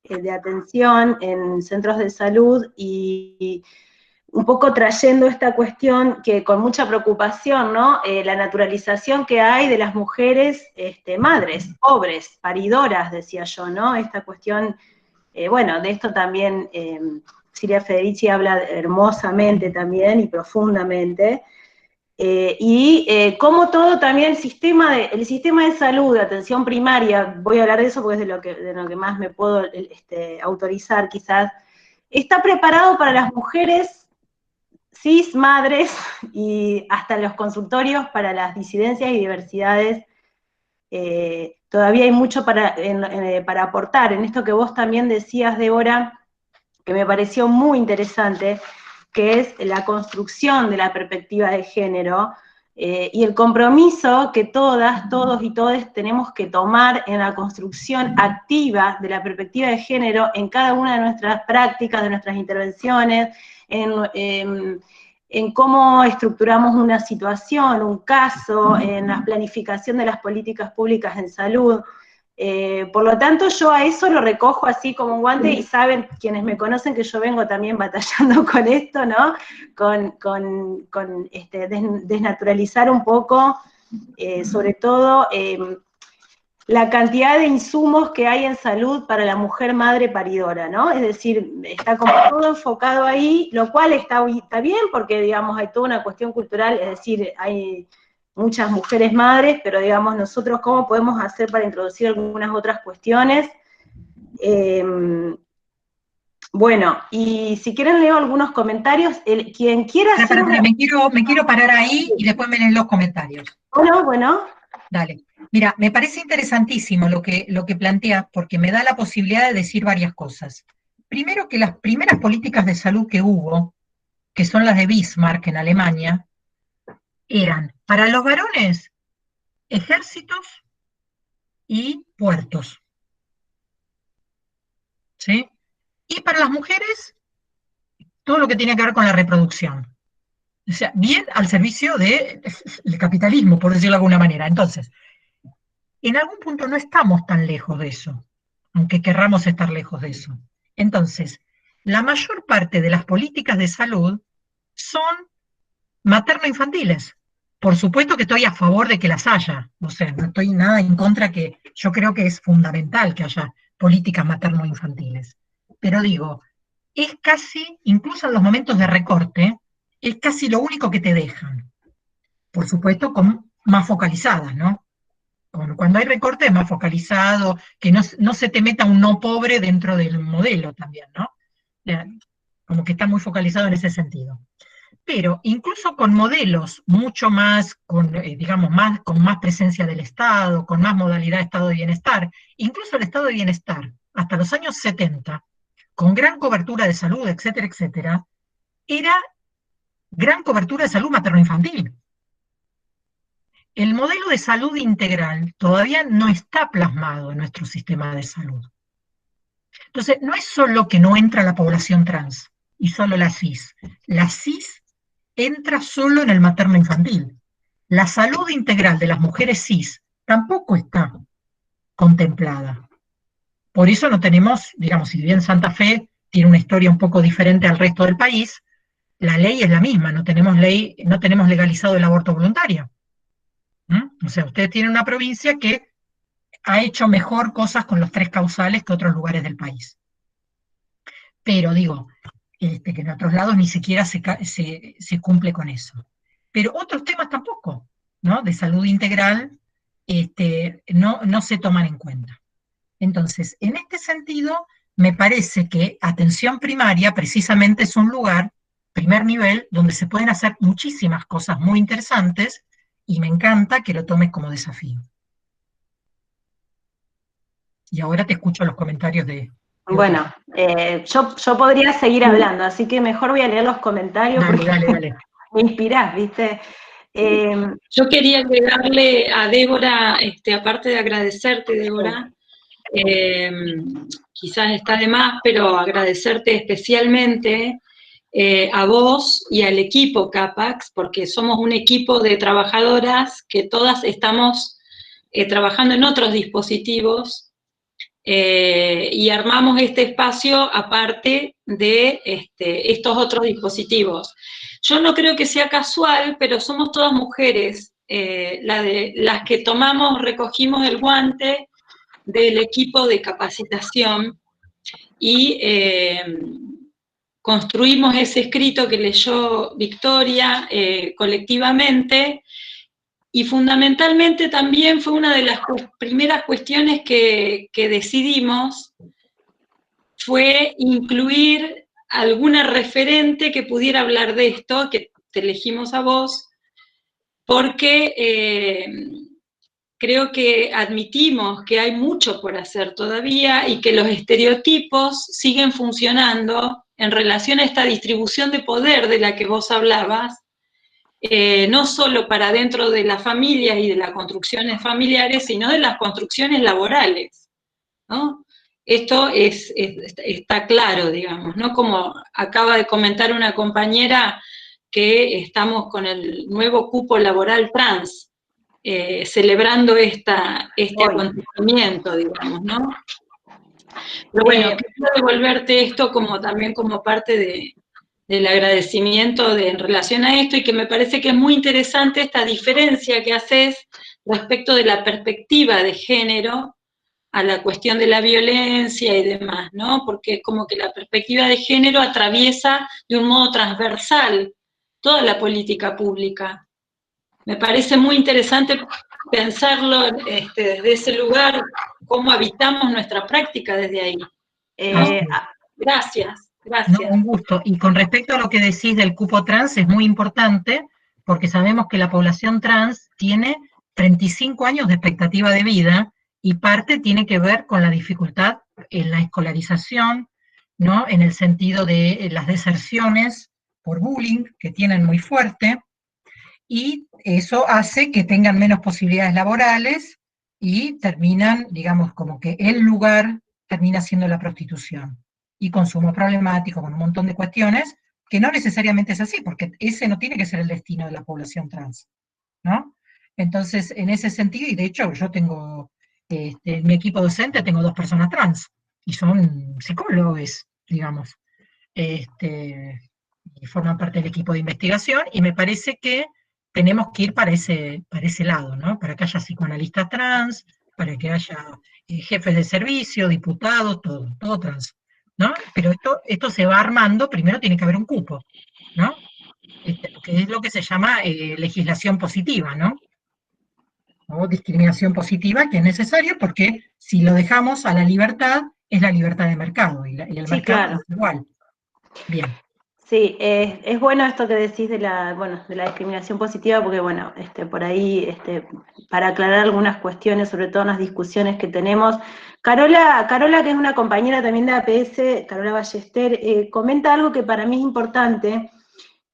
S1: de atención en centros de salud y un poco trayendo esta cuestión que con mucha preocupación, ¿no? La naturalización que hay de las mujeres madres, pobres, paridoras, decía yo, ¿no? Esta cuestión, bueno, de esto también Silvia Federici habla hermosamente también y profundamente, y cómo todo también el sistema de salud, de atención primaria, voy a hablar de eso porque es de lo que más me puedo autorizar quizás, está preparado para las mujeres cis, madres, y hasta los consultorios para las disidencias y diversidades. Todavía hay mucho para aportar en esto que vos también decías, Débora, que me pareció muy interesante, que es la construcción de la perspectiva de género y el compromiso que todas, todos y todes tenemos que tomar en la construcción activa de la perspectiva de género en cada una de nuestras prácticas, de nuestras intervenciones, en cómo estructuramos una situación, un caso, en la planificación de las políticas públicas en salud. Por lo tanto, yo a eso lo recojo así como un guante, y saben quienes me conocen que yo vengo también batallando con esto, ¿no? Con desnaturalizar un poco, sobre todo, la cantidad de insumos que hay en salud para la mujer madre paridora, ¿no? Es decir, está como todo enfocado ahí, lo cual está bien porque, digamos, hay toda una cuestión cultural, es decir, hay muchas mujeres madres, pero, digamos, nosotros cómo podemos hacer para introducir algunas otras cuestiones. Bueno, y si quieren leo algunos comentarios, quien quiera hacer una...
S2: me quiero parar ahí y después me leen los comentarios.
S1: Bueno.
S2: Dale. Mira, me parece interesantísimo lo que planteas porque me da la posibilidad de decir varias cosas. Primero, que las primeras políticas de salud que hubo, que son las de Bismarck en Alemania, eran para los varones ejércitos y puertos, ¿sí? Y para las mujeres, todo lo que tiene que ver con la reproducción. O sea, bien al servicio del capitalismo, por decirlo de alguna manera. Entonces, en algún punto no estamos tan lejos de eso, aunque querramos estar lejos de eso. Entonces, la mayor parte de las políticas de salud son materno-infantiles. Por supuesto que estoy a favor de que las haya, o sea, no estoy nada en contra, que yo creo que es fundamental que haya políticas materno-infantiles. Pero digo, es casi, incluso en los momentos de recorte, es casi lo único que te dejan. Por supuesto, más focalizadas, ¿no? Cuando hay recorte es más focalizado, que no se te meta un no pobre dentro del modelo también, ¿no? Como que está muy focalizado en ese sentido. Pero incluso con modelos mucho más, digamos, con más presencia del Estado, con más modalidad de estado de bienestar, incluso el estado de bienestar, hasta los años 70, con gran cobertura de salud, etcétera, etcétera, era gran cobertura de salud materno-infantil. El modelo de salud integral todavía no está plasmado en nuestro sistema de salud. Entonces, no es solo que no entra la población trans y solo la cis. La cis entra solo en el materno infantil. La salud integral de las mujeres cis tampoco está contemplada. Por eso no tenemos, digamos, si bien Santa Fe tiene una historia un poco diferente al resto del país, la ley es la misma, no tenemos legalizado el aborto voluntario. O sea, ustedes tienen una provincia que ha hecho mejor cosas con los 3 causales que otros lugares del país. Pero digo, que en otros lados ni siquiera se cumple con eso. Pero otros temas tampoco, ¿no? De salud integral, no se toman en cuenta. Entonces, en este sentido, me parece que atención primaria precisamente es un lugar, primer nivel, donde se pueden hacer muchísimas cosas muy interesantes y me encanta que lo tomes como desafío. Y ahora te escucho los comentarios de...
S1: Bueno, yo podría seguir hablando, así que mejor voy a leer los comentarios.
S2: Dale.
S1: Me inspirás, ¿viste?
S3: Yo quería agregarle a Débora, aparte de agradecerte, Débora, quizás está de más, pero agradecerte especialmente a vos y al equipo CAPAX, porque somos un equipo de trabajadoras que todas estamos trabajando en otros dispositivos y armamos este espacio aparte de estos otros dispositivos. Yo no creo que sea casual, pero somos todas mujeres, las que recogimos el guante del equipo de capacitación y construimos ese escrito que leyó Victoria colectivamente, y fundamentalmente también fue una de las primeras cuestiones que decidimos, fue incluir alguna referente que pudiera hablar de esto, que te elegimos a vos, porque creo que admitimos que hay mucho por hacer todavía y que los estereotipos siguen funcionando en relación a esta distribución de poder de la que vos hablabas, no solo para dentro de las familias y de las construcciones familiares, sino de las construcciones laborales, ¿no? Esto está claro, digamos, ¿no? Como acaba de comentar una compañera, que estamos con el nuevo cupo laboral trans, celebrando este acontecimiento, digamos, ¿no? Pero bueno, quiero devolverte esto también como parte del agradecimiento en relación a esto, y que me parece que es muy interesante esta diferencia que haces respecto de la perspectiva de género a la cuestión de la violencia y demás, ¿no? Porque como que la perspectiva de género atraviesa de un modo transversal toda la política pública. Me parece muy interesante pensarlo desde ese lugar, cómo habitamos nuestra práctica desde ahí. Gracias, gracias.
S2: No, un gusto. Y con respecto a lo que decís del cupo trans, es muy importante, porque sabemos que la población trans tiene 35 años de expectativa de vida, y parte tiene que ver con la dificultad en la escolarización, ¿no? En el sentido de las deserciones por bullying, que tienen muy fuerte, y eso hace que tengan menos posibilidades laborales y terminan, digamos, como que el lugar termina siendo la prostitución. Y consumo problemático, con un montón de cuestiones, que no necesariamente es así, porque ese no tiene que ser el destino de la población trans, ¿no? Entonces, en ese sentido, y de hecho yo tengo, en mi equipo docente tengo 2 personas trans, y son psicólogos, digamos, y forman parte del equipo de investigación, y me parece que tenemos que ir para ese lado, ¿no? Para que haya psicoanalistas trans, para que haya jefes de servicio, diputados, todo trans, ¿no? Pero esto se va armando, primero tiene que haber un cupo, ¿no? Que es lo que se llama legislación positiva, ¿no? O discriminación positiva, que es necesario porque si lo dejamos a la libertad, es la libertad de mercado, y el
S1: Sí,
S2: mercado
S1: claro.
S2: es igual. Bien.
S1: Sí, es bueno esto que decís de la discriminación positiva, porque bueno, por ahí, para aclarar algunas cuestiones, sobre todo en las discusiones que tenemos, Carola, que es una compañera también de APS, Carola Ballester, comenta algo que para mí es importante,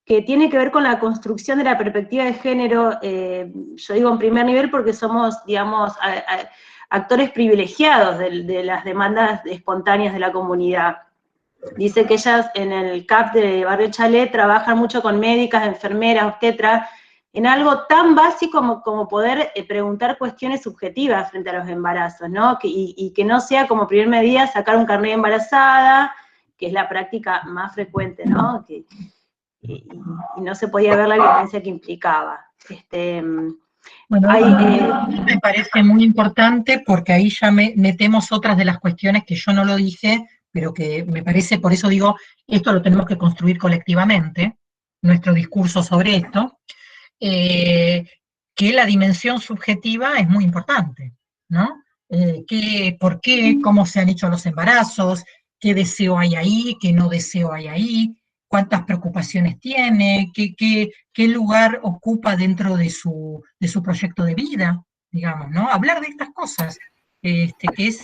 S1: que tiene que ver con la construcción de la perspectiva de género, yo digo en primer nivel porque somos, digamos, actores privilegiados de las demandas espontáneas de la comunidad. Dice que ellas en el CAP de Barrio Chalet trabajan mucho con médicas, enfermeras, obstetras, en algo tan básico como poder preguntar cuestiones subjetivas frente a los embarazos, ¿no? Y que no sea como primer medida sacar un carnet de embarazada, que es la práctica más frecuente, ¿no? Y no se podía ver la violencia que implicaba.
S2: Bueno, me parece muy importante porque ahí ya metemos otras de las cuestiones que yo no lo dije, pero que me parece, por eso digo, esto lo tenemos que construir colectivamente, nuestro discurso sobre esto, que la dimensión subjetiva es muy importante, ¿no? ¿Por qué? ¿Cómo se han hecho los embarazos? ¿Qué deseo hay ahí? ¿Qué no deseo hay ahí? ¿Cuántas preocupaciones tiene? ¿Qué lugar ocupa dentro de su proyecto de vida? Digamos, ¿no? Hablar de estas cosas, que es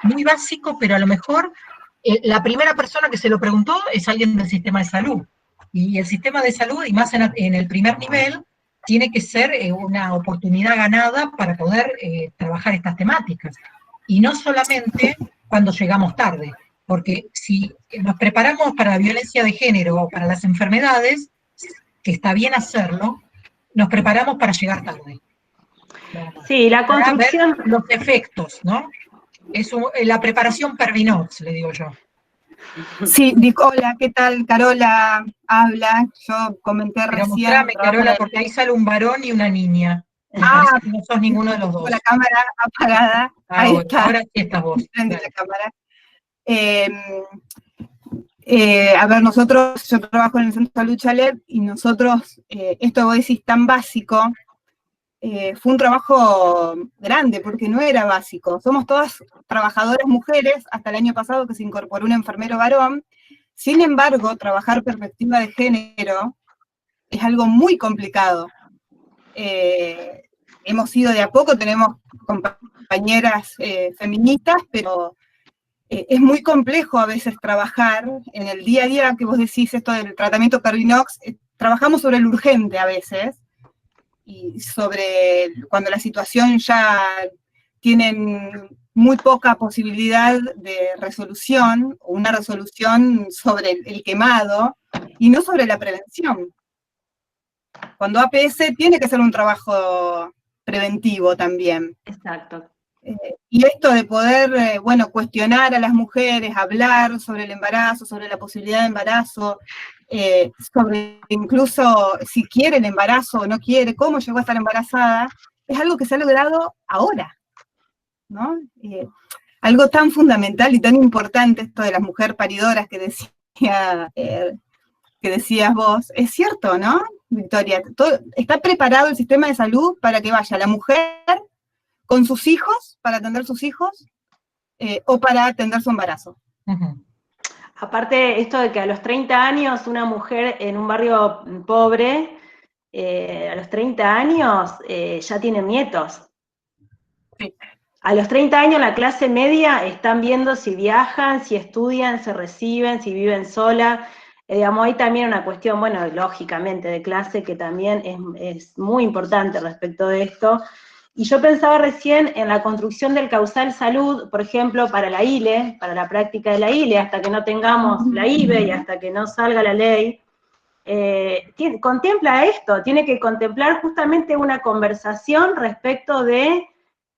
S2: muy básico, pero a lo mejor la primera persona que se lo preguntó es alguien del sistema de salud. Y el sistema de salud, y más en el primer nivel, tiene que ser una oportunidad ganada para poder trabajar estas temáticas. Y no solamente cuando llegamos tarde, porque si nos preparamos para la violencia de género o para las enfermedades, que está bien hacerlo, nos preparamos para llegar tarde.
S1: Sí, la construcción...
S2: Para ver los efectos, ¿no? Es la preparación per vinoz, le digo yo.
S4: Sí, hola, ¿qué tal? Carola habla, yo comenté
S2: pero
S4: recién...
S2: mostrame, Carola, porque ahí sale un varón y una niña. Me parece que no sos ninguno de los dos.
S4: Con la cámara apagada, ahí está.
S2: Ahora sí estás vos.
S4: Prende la cámara. A ver, yo trabajo en el Centro de Salud Chalet, y nosotros, esto que vos decís tan básico, fue un trabajo grande, porque no era básico. Somos todas trabajadoras mujeres, hasta el año pasado que se incorporó un enfermero varón. Sin embargo, trabajar perspectiva de género es algo muy complicado. Hemos ido de a poco, tenemos compañeras feministas, pero es muy complejo a veces trabajar en el día a día, que vos decís esto del tratamiento Carvinox, trabajamos sobre lo urgente a veces, y sobre cuando la situación ya tienen muy poca posibilidad de resolución, o una resolución sobre el quemado, y no sobre la prevención. Cuando APS tiene que ser un trabajo preventivo también.
S1: Exacto.
S4: Y esto de poder, bueno, cuestionar a las mujeres, hablar sobre el embarazo, sobre la posibilidad de embarazo, sobre incluso si quiere el embarazo o no quiere, cómo llegó a estar embarazada, es algo que se ha logrado ahora, ¿no? Algo tan fundamental y tan importante, esto de las mujeres paridoras que decías vos, es cierto, ¿no, Victoria? Está preparado el sistema de salud para que vaya la mujer con sus hijos, para atender sus hijos, o para atender su embarazo.
S2: Ujú.
S1: Aparte, esto de que a los 30 años una mujer en un barrio pobre, a los 30 años ya tiene nietos.
S4: Sí.
S1: A los 30 años la clase media están viendo si viajan, si estudian, se reciben, si viven sola. Digamos, hay también una cuestión, bueno, lógicamente de clase que también es muy importante respecto de esto. Y yo pensaba recién en la construcción del causal salud, por ejemplo, para la ILE, para la práctica de la ILE, hasta que no tengamos la IBE y hasta que no salga la ley. Contempla esto, tiene que contemplar justamente una conversación respecto de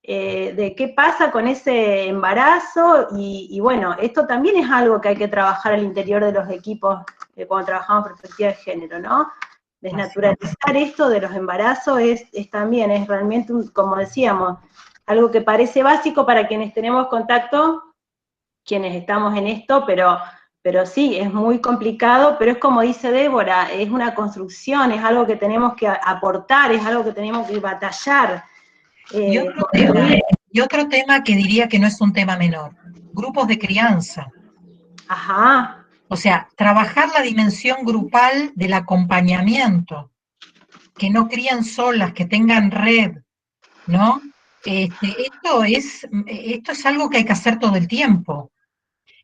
S1: qué pasa con ese embarazo, y bueno, esto también es algo que hay que trabajar al interior de los equipos cuando trabajamos perspectiva de género, ¿no? Desnaturalizar esto de los embarazos es también, es realmente, como decíamos, algo que parece básico para quienes tenemos contacto, quienes estamos en esto, pero sí, es muy complicado, pero es como dice Débora, es una construcción, es algo que tenemos que aportar, es algo que tenemos que batallar.
S2: Y otro tema que diría que no es un tema menor, grupos de crianza.
S1: Ajá.
S2: O sea, trabajar la dimensión grupal del acompañamiento, que no crían solas, que tengan red, ¿no? Esto es algo que hay que hacer todo el tiempo.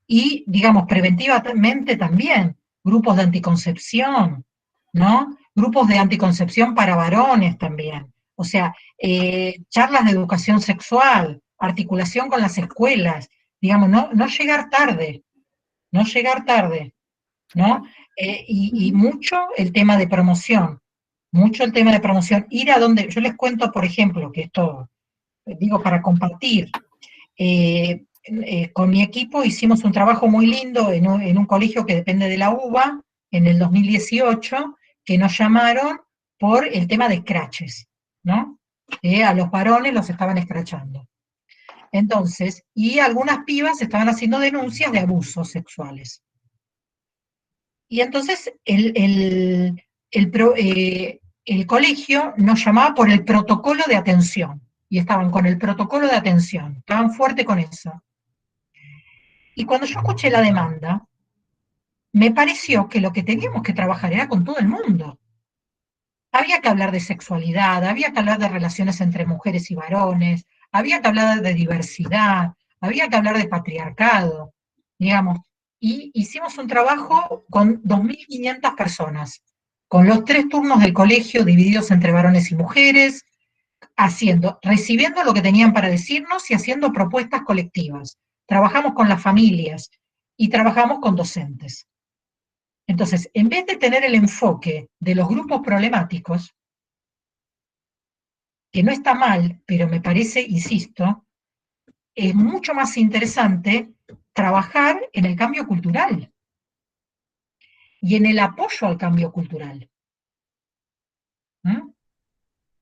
S2: Y, digamos, preventivamente también, grupos de anticoncepción, ¿no? Grupos de anticoncepción para varones también. O sea, charlas de educación sexual, articulación con las escuelas, digamos, no llegar tarde, no llegar tarde, ¿no? Y mucho el tema de promoción, ir a donde, yo les cuento, por ejemplo, que esto, digo, para compartir, con mi equipo hicimos un trabajo muy lindo en un colegio que depende de la UBA, en el 2018, que nos llamaron por el tema de scratches, ¿no? A los varones los estaban escrachando. Entonces, y algunas pibas estaban haciendo denuncias de abusos sexuales. Y entonces el colegio nos llamaba por el protocolo de atención, y estaban con el protocolo de atención, estaban fuerte con eso. Y cuando yo escuché la demanda, me pareció que lo que teníamos que trabajar era con todo el mundo. Había que hablar de sexualidad, había que hablar de relaciones entre mujeres y varones, había que hablar de diversidad, había que hablar de patriarcado, digamos. Y hicimos un trabajo con 2.500 personas, con los 3 turnos del colegio divididos entre varones y mujeres, recibiendo lo que tenían para decirnos y haciendo propuestas colectivas. Trabajamos con las familias y trabajamos con docentes. Entonces, en vez de tener el enfoque de los grupos problemáticos, que no está mal, pero me parece, insisto, es mucho más interesante trabajar en el cambio cultural y en el apoyo al cambio cultural.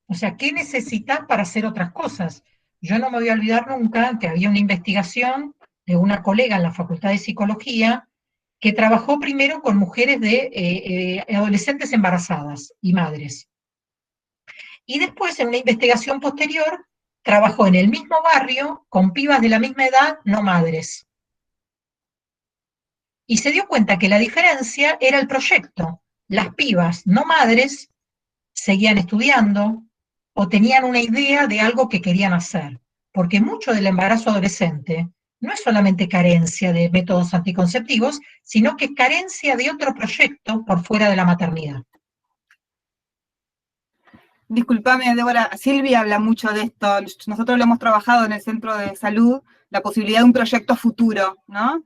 S2: O sea, ¿qué necesitas para hacer otras cosas? Yo no me voy a olvidar nunca que había una investigación de una colega en la Facultad de Psicología que trabajó primero con mujeres de adolescentes embarazadas y madres. Y después, en una investigación posterior, trabajó en el mismo barrio con pibas de la misma edad, no madres. Y se dio cuenta que la diferencia era el proyecto. Las pibas no madres seguían estudiando o tenían una idea de algo que querían hacer. Porque mucho del embarazo adolescente no es solamente carencia de métodos anticonceptivos, sino que es carencia de otro proyecto por fuera de la maternidad.
S4: Disculpame, Débora, Silvia habla mucho de esto. Nosotros lo hemos trabajado en el centro de salud, la posibilidad de un proyecto futuro, ¿no?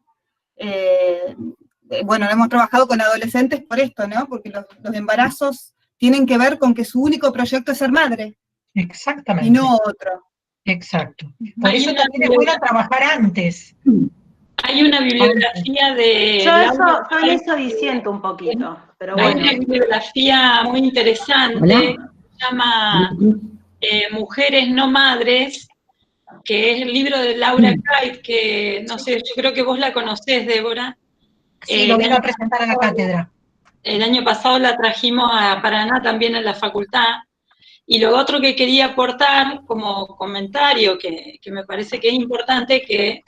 S4: Bueno, lo hemos trabajado con adolescentes por esto, ¿no? Porque los embarazos tienen que ver con que su único proyecto es ser madre.
S2: Exactamente.
S4: Y no otro.
S2: Exacto. Por eso también es bueno trabajar antes.
S3: Hay una bibliografía de...
S1: Yo eso disiento un poquito, pero bueno.
S3: Hay una bibliografía muy interesante, se llama Mujeres no madres, que es el libro de Laura Kite, que no sé, yo creo que vos la conocés, Débora.
S2: Sí, lo vino a presentar a la cátedra.
S3: El año pasado la trajimos a Paraná también en la facultad. Y lo otro que quería aportar como comentario, que me parece que es importante, que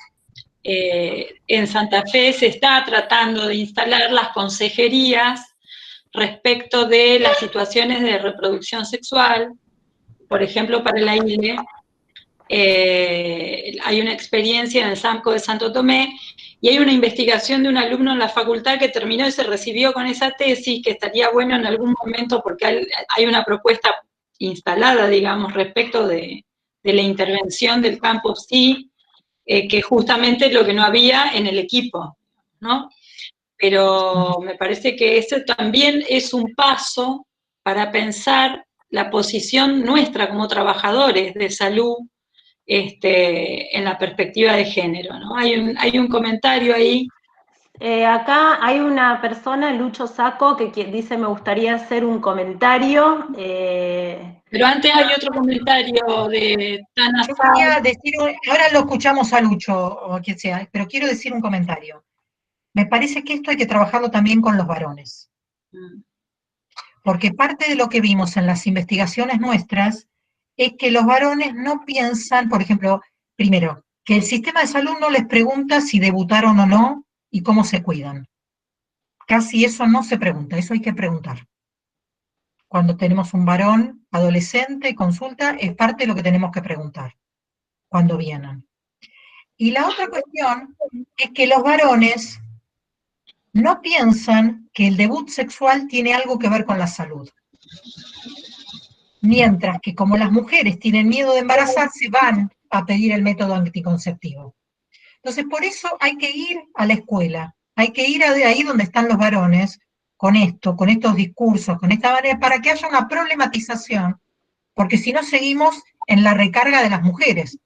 S3: en Santa Fe se está tratando de instalar las consejerías respecto de las situaciones de reproducción sexual. Por ejemplo, para la ILE, hay una experiencia en el SAMCO de Santo Tomé, y hay una investigación de un alumno en la facultad que terminó y se recibió con esa tesis, que estaría bueno en algún momento, porque hay una propuesta instalada, digamos, respecto de la intervención del campo sí, que justamente lo que no había en el equipo, ¿no? Pero me parece que ese también es un paso para pensar la posición nuestra como trabajadores de salud, en la perspectiva de género, ¿no? Hay un comentario ahí.
S1: Acá hay una persona, Lucho Saco, que dice: me gustaría hacer un comentario.
S3: Pero antes hay otro comentario de Tana.
S2: Yo quería decir, ahora lo escuchamos a Lucho, o quien sea, pero quiero decir un comentario. Me parece que esto hay que trabajarlo también con los varones. Porque parte de lo que vimos en las investigaciones nuestras es que los varones no piensan, por ejemplo, primero, que el sistema de salud no les pregunta si debutaron o no y cómo se cuidan. Casi eso no se pregunta, eso hay que preguntar. Cuando tenemos un varón adolescente, consulta, es parte de lo que tenemos que preguntar cuando vienen. Y la otra cuestión es que los varones no piensan que el debut sexual tiene algo que ver con la salud. Mientras que como las mujeres tienen miedo de embarazarse, van a pedir el método anticonceptivo. Entonces, por eso hay que ir a la escuela, hay que ir ahí donde están los varones, con esto, con estos discursos, con esta manera, para que haya una problematización, porque si no seguimos en la recarga de las mujeres,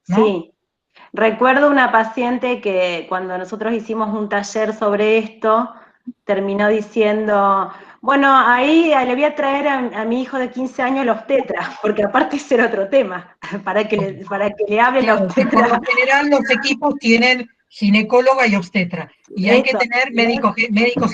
S2: ¿no?
S1: Sí. Recuerdo una paciente que cuando nosotros hicimos un taller sobre esto, terminó diciendo: bueno, ahí le voy a traer a mi hijo de 15 años la obstetra, porque aparte ese era otro tema, para que le hable la obstetra.
S2: Por lo general los equipos tienen ginecóloga y obstetra, y hay que tener médicos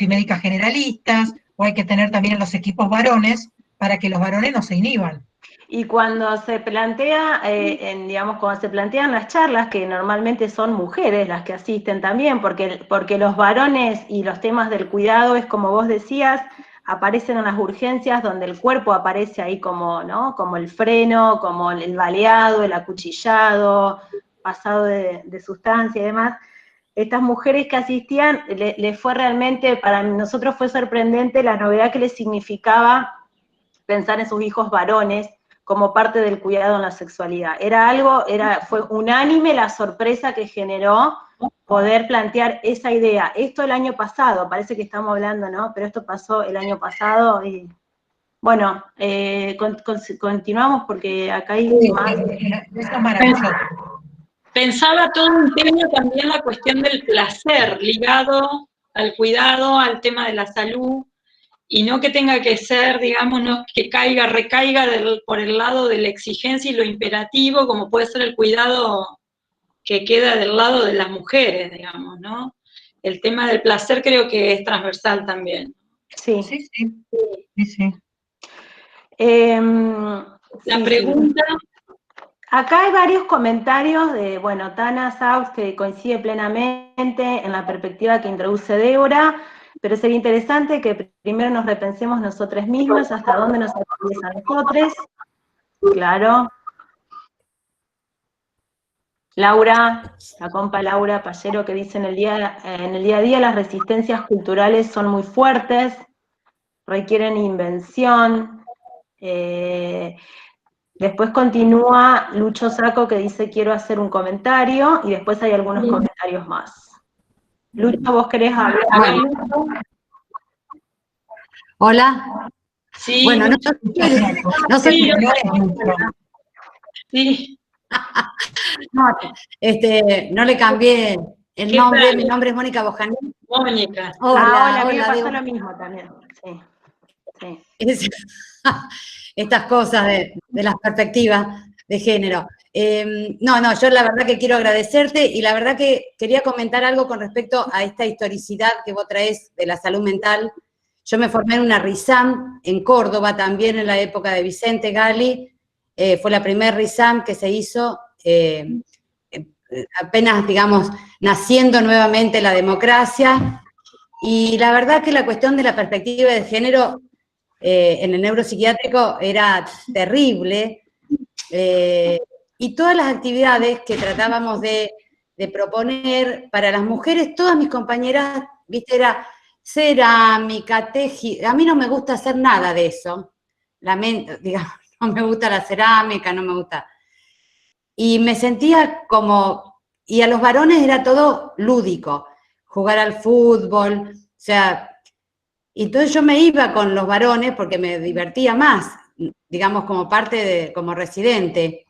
S2: y médicas generalistas, o hay que tener también en los equipos varones, para que los varones no se inhiban.
S1: Y cuando se plantea, digamos, cuando se plantean las charlas, que normalmente son mujeres las que asisten también, porque los varones y los temas del cuidado, es como vos decías, aparecen en las urgencias donde el cuerpo aparece ahí como, ¿no? Como el freno, como el baleado, el acuchillado, pasado de sustancia y demás. Estas mujeres que asistían, les fue realmente, para nosotros fue sorprendente la novedad que les significaba pensar en sus hijos varones como parte del cuidado en la sexualidad. Fue unánime la sorpresa que generó poder plantear esa idea. Esto el año pasado, parece que estamos hablando, ¿no? Pero esto pasó el año pasado y, bueno, continuamos porque acá hay más.
S2: Eso es maravilloso.
S3: Pensaba todo un tema también la cuestión del placer ligado al cuidado, al tema de la salud, y no que tenga que ser, digamos, no que recaiga por el lado de la exigencia y lo imperativo, como puede ser el cuidado que queda del lado de las mujeres, digamos, ¿no? El tema del placer creo que es transversal también.
S1: Sí.
S2: Sí, sí. Sí, sí.
S3: La pregunta...
S1: Sí. Acá hay varios comentarios de, bueno, Tana Saux, que coincide plenamente en la perspectiva que introduce Débora, pero sería interesante que primero nos repensemos nosotros mismos, hasta dónde nos atraviesa a nosotros. Claro. Laura, la compa Laura Pallero, que dice: en el día a día las resistencias culturales son muy fuertes, requieren invención. Después continúa Lucho Saco, que dice: quiero hacer un comentario, y después hay algunos comentarios más. Lucho, ¿vos querés hablar?
S5: Hola.
S3: Sí.
S5: Bueno, no sé.
S3: Sí.
S5: No le cambié el nombre, mi nombre es Mónica Bojanín.
S3: Mónica.
S1: Hola, a mí me
S5: hola,
S1: pasó
S5: Débora.
S1: lo mismo también. Sí. Sí.
S5: Estas cosas de las perspectivas de género. No, yo la verdad que quiero agradecerte y la verdad que quería comentar algo con respecto a esta historicidad que vos traes de la salud mental. Yo me formé en una RISAM en Córdoba también en la época de Vicente Gali. Fue la primera RISAM que se hizo apenas, digamos, naciendo nuevamente la democracia. Y la verdad que la cuestión de la perspectiva de género en el neuropsiquiátrico era terrible. Y todas las actividades que tratábamos de proponer para las mujeres, todas mis compañeras, viste, era cerámica, a mí no me gusta hacer nada de eso, digamos, no me gusta la cerámica, no me gusta. Y me sentía como, y a los varones era todo lúdico, jugar al fútbol, o sea, y entonces yo me iba con los varones porque me divertía más, digamos, como como residente.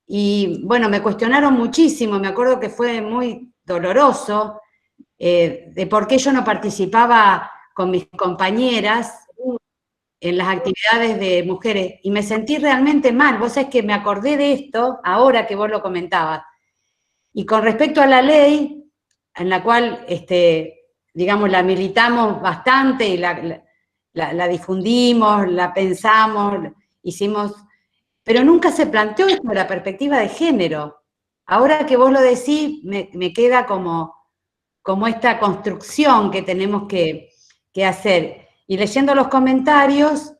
S5: Y bueno, me cuestionaron muchísimo, me acuerdo que fue muy doloroso de por qué yo no participaba con mis compañeras en las actividades de mujeres, y me sentí realmente mal. Vos sabés que me acordé de esto ahora que vos lo comentabas. Y con respecto a la ley, en la cual, digamos, la militamos bastante y la difundimos, la pensamos, hicimos, pero nunca se planteó esto de la perspectiva de género. Ahora que vos lo decís, me queda como esta construcción que tenemos que hacer. Y leyendo los comentarios,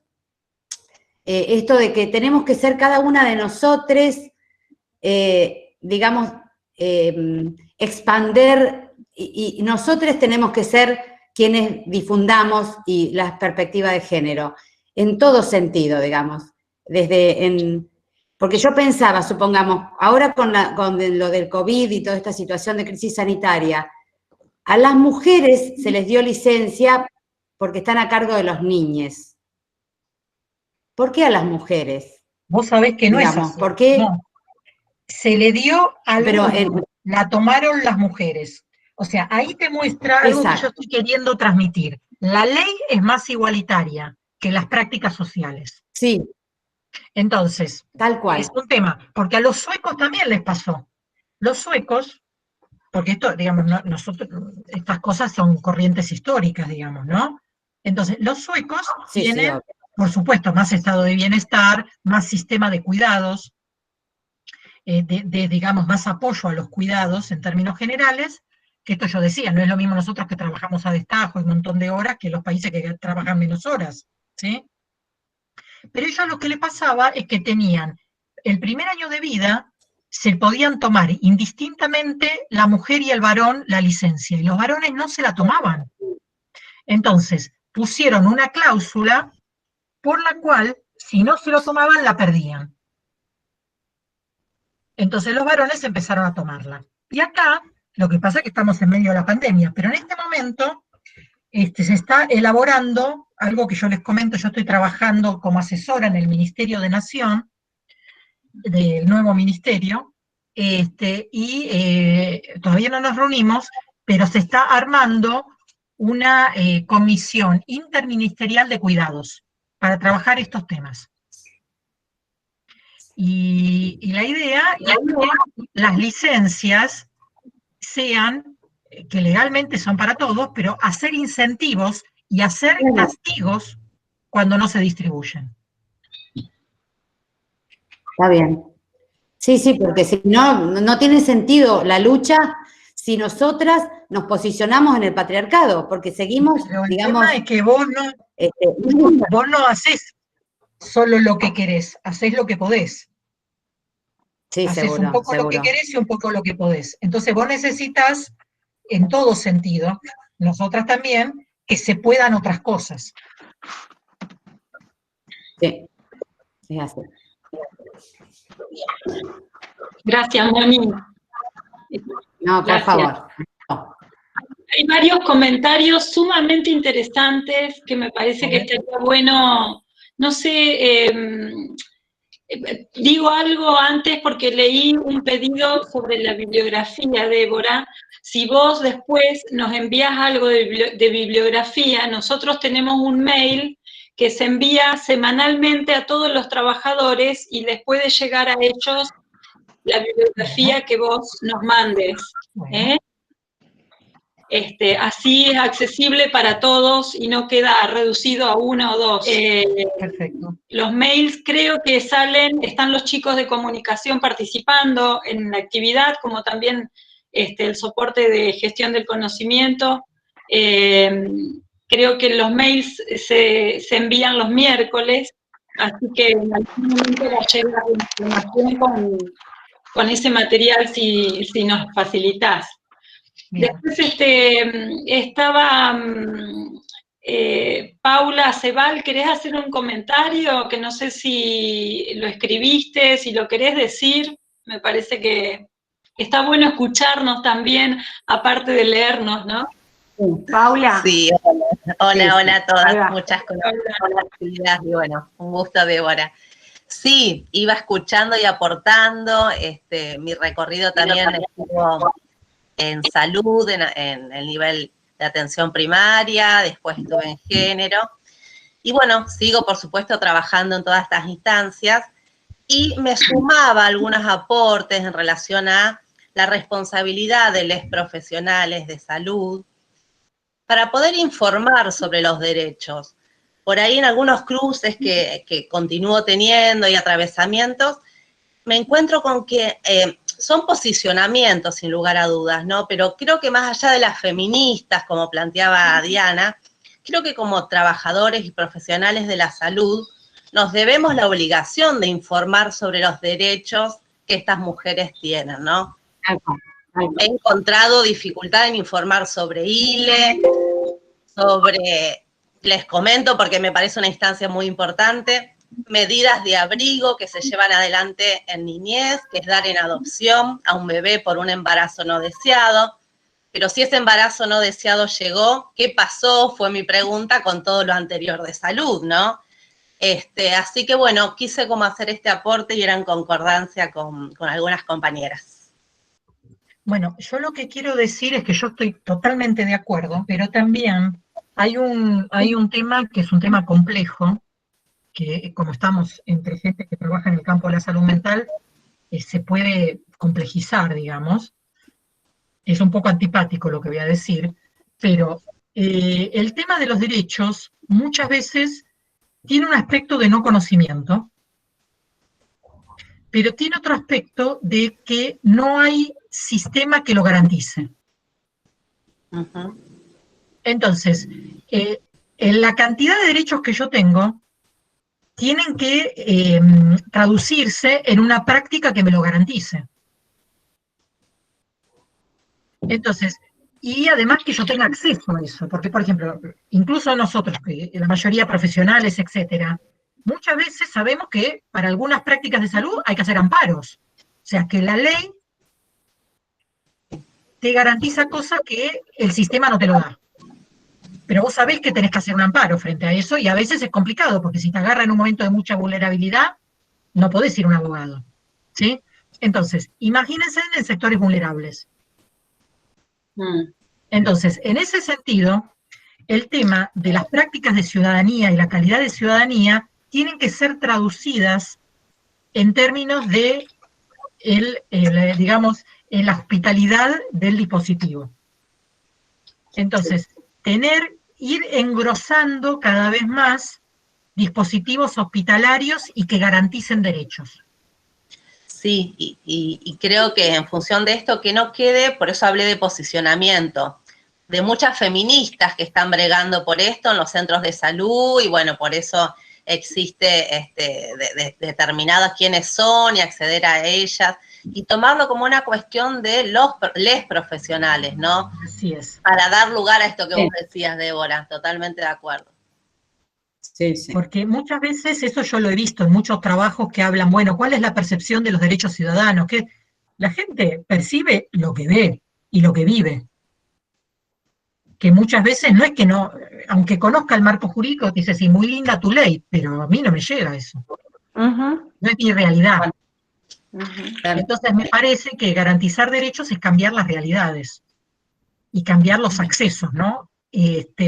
S5: esto de que tenemos que ser cada una de nosotros, digamos, expander, y nosotros tenemos que ser quienes difundamos y las perspectivas de género, en todo sentido, digamos. Porque yo pensaba, supongamos, ahora con lo del COVID y toda esta situación de crisis sanitaria, a las mujeres se les dio licencia porque están a cargo de los niños. ¿Por qué a las mujeres?
S2: Vos sabés que no, digamos, es así.
S5: ¿Por qué?
S2: No. Se le dio la tomaron las mujeres. O sea, ahí te muestra algo que yo estoy queriendo transmitir. La ley es más igualitaria que las prácticas sociales.
S5: Sí.
S2: Entonces,
S5: tal cual.
S2: Es un tema, porque a los suecos también les pasó. Los suecos, porque esto, digamos, nosotros, estas cosas son corrientes históricas, digamos, ¿no? Entonces, los suecos tienen, por supuesto, más estado de bienestar, más sistema de cuidados, digamos, más apoyo a los cuidados en términos generales, que esto yo decía, no es lo mismo nosotros que trabajamos a destajo y un montón de horas que los países que trabajan menos horas, ¿sí? Pero ellos lo que le pasaba es que tenían el primer año de vida, se podían tomar indistintamente la mujer y el varón la licencia, y los varones no se la tomaban. Entonces, pusieron una cláusula por la cual, si no se lo tomaban, la perdían. Entonces los varones empezaron a tomarla. Y acá, lo que pasa es que estamos en medio de la pandemia, pero en este momento se está elaborando algo que yo les comento. Yo estoy trabajando como asesora en el Ministerio de Nación, del nuevo ministerio, y todavía no nos reunimos, pero se está armando una comisión interministerial de cuidados para trabajar estos temas. Y la idea es que las licencias sean, que legalmente son para todos, pero hacer incentivos y hacer castigos cuando no se distribuyen.
S5: Está bien. Sí, porque si no tiene sentido la lucha si nosotras nos posicionamos en el patriarcado, porque seguimos,
S2: pero el
S5: digamos...
S2: tema es que vos no haces solo lo que querés, hacés lo que podés.
S5: Sí,
S2: haces un poco lo que querés y un poco lo que podés. Entonces vos necesitas, en todo sentido, nosotras también, que se puedan otras cosas.
S5: Sí, es así.
S3: Gracias, Moni.
S5: No, por favor.
S3: Hay varios comentarios sumamente interesantes que me parece que estaría bueno, no sé, digo algo antes porque leí un pedido sobre la bibliografía, Débora. Si vos después nos envías algo de bibliografía, nosotros tenemos un mail que se envía semanalmente a todos los trabajadores y les puede llegar a ellos la bibliografía que vos nos mandes. ¿eh? Así es accesible para todos y no queda reducido a uno o dos.
S2: Perfecto.
S3: Los mails creo que salen, están los chicos de comunicación participando en la actividad, como también el soporte de gestión del conocimiento. Creo que los mails se envían los miércoles, así que en algún momento va a llegar la información con ese material si nos facilitas.
S2: Bien.
S3: Después estaba Paula Cebal, ¿querés hacer un comentario? Que no sé si lo escribiste, si lo querés decir. Me parece que está bueno escucharnos también, aparte de leernos, ¿no?
S1: Paula.
S6: Sí, hola a todas,
S1: Hola.
S6: muchas actividades y bueno, un gusto, Débora. Sí, iba escuchando y aportando, mi recorrido también estuvo en salud, en el nivel de atención primaria, después estuve en género, y bueno, sigo por supuesto trabajando en todas estas instancias, y me sumaba algunos aportes en relación a la responsabilidad de los profesionales de salud, para poder informar sobre los derechos. Por ahí en algunos cruces que continúo teniendo y atravesamientos, me encuentro con que son posicionamientos, sin lugar a dudas, ¿no? Pero creo que más allá de las feministas, como planteaba Diana, creo que como trabajadores y profesionales de la salud, nos debemos la obligación de informar sobre los derechos que estas mujeres tienen, ¿no? He encontrado dificultad en informar sobre ILE, les comento porque me parece una instancia muy importante, medidas de abrigo que se llevan adelante en niñez, que es dar en adopción a un bebé por un embarazo no deseado. Pero si ese embarazo no deseado llegó, ¿qué pasó? Fue mi pregunta con todo lo anterior de salud, ¿no? Así que bueno, quise como hacer este aporte y era en concordancia con algunas compañeras.
S2: Bueno, yo lo que quiero decir es que yo estoy totalmente de acuerdo, pero también hay un tema que es un tema complejo, que como estamos entre gente que trabaja en el campo de la salud mental, se puede complejizar, digamos. Es un poco antipático lo que voy a decir, pero el tema de los derechos muchas veces tiene un aspecto de no conocimiento, pero tiene otro aspecto de que no hay sistema que lo garantice.
S6: Uh-huh.
S2: Entonces, en la cantidad de derechos que yo tengo, tienen que traducirse en una práctica que me lo garantice. Entonces, y además que yo tenga acceso a eso, porque, por ejemplo, incluso nosotros, que la mayoría profesionales, etcétera, muchas veces sabemos que para algunas prácticas de salud hay que hacer amparos. O sea, que la ley te garantiza cosas que el sistema no te lo da. Pero vos sabés que tenés que hacer un amparo frente a eso y a veces es complicado, porque si te agarra en un momento de mucha vulnerabilidad, no podés ir a un abogado, ¿sí? Entonces, imagínense en sectores vulnerables. Entonces, en ese sentido, el tema de las prácticas de ciudadanía y la calidad de ciudadanía tienen que ser traducidas en términos de, digamos, en la hospitalidad del dispositivo. Entonces, ir engrosando cada vez más dispositivos hospitalarios y que garanticen derechos.
S6: Sí, y creo que en función de esto que no quede, por eso hablé de posicionamiento, de muchas feministas que están bregando por esto en los centros de salud y bueno, por eso existe determinadas quiénes son y acceder a ellas y tomarlo como una cuestión de les profesionales, ¿no?
S2: Así es.
S6: Para dar lugar a esto que vos decías, Débora, totalmente de acuerdo.
S5: Sí, sí.
S2: Porque muchas veces, eso yo lo he visto en muchos trabajos que hablan, bueno, ¿cuál es la percepción de los derechos ciudadanos? Que la gente percibe lo que ve y lo que vive. Que muchas veces no es que no, aunque conozca el marco jurídico, te dice, sí, muy linda tu ley, pero a mí no me llega eso. No es mi realidad. Entonces me parece que garantizar derechos es cambiar las realidades y cambiar los accesos, ¿no?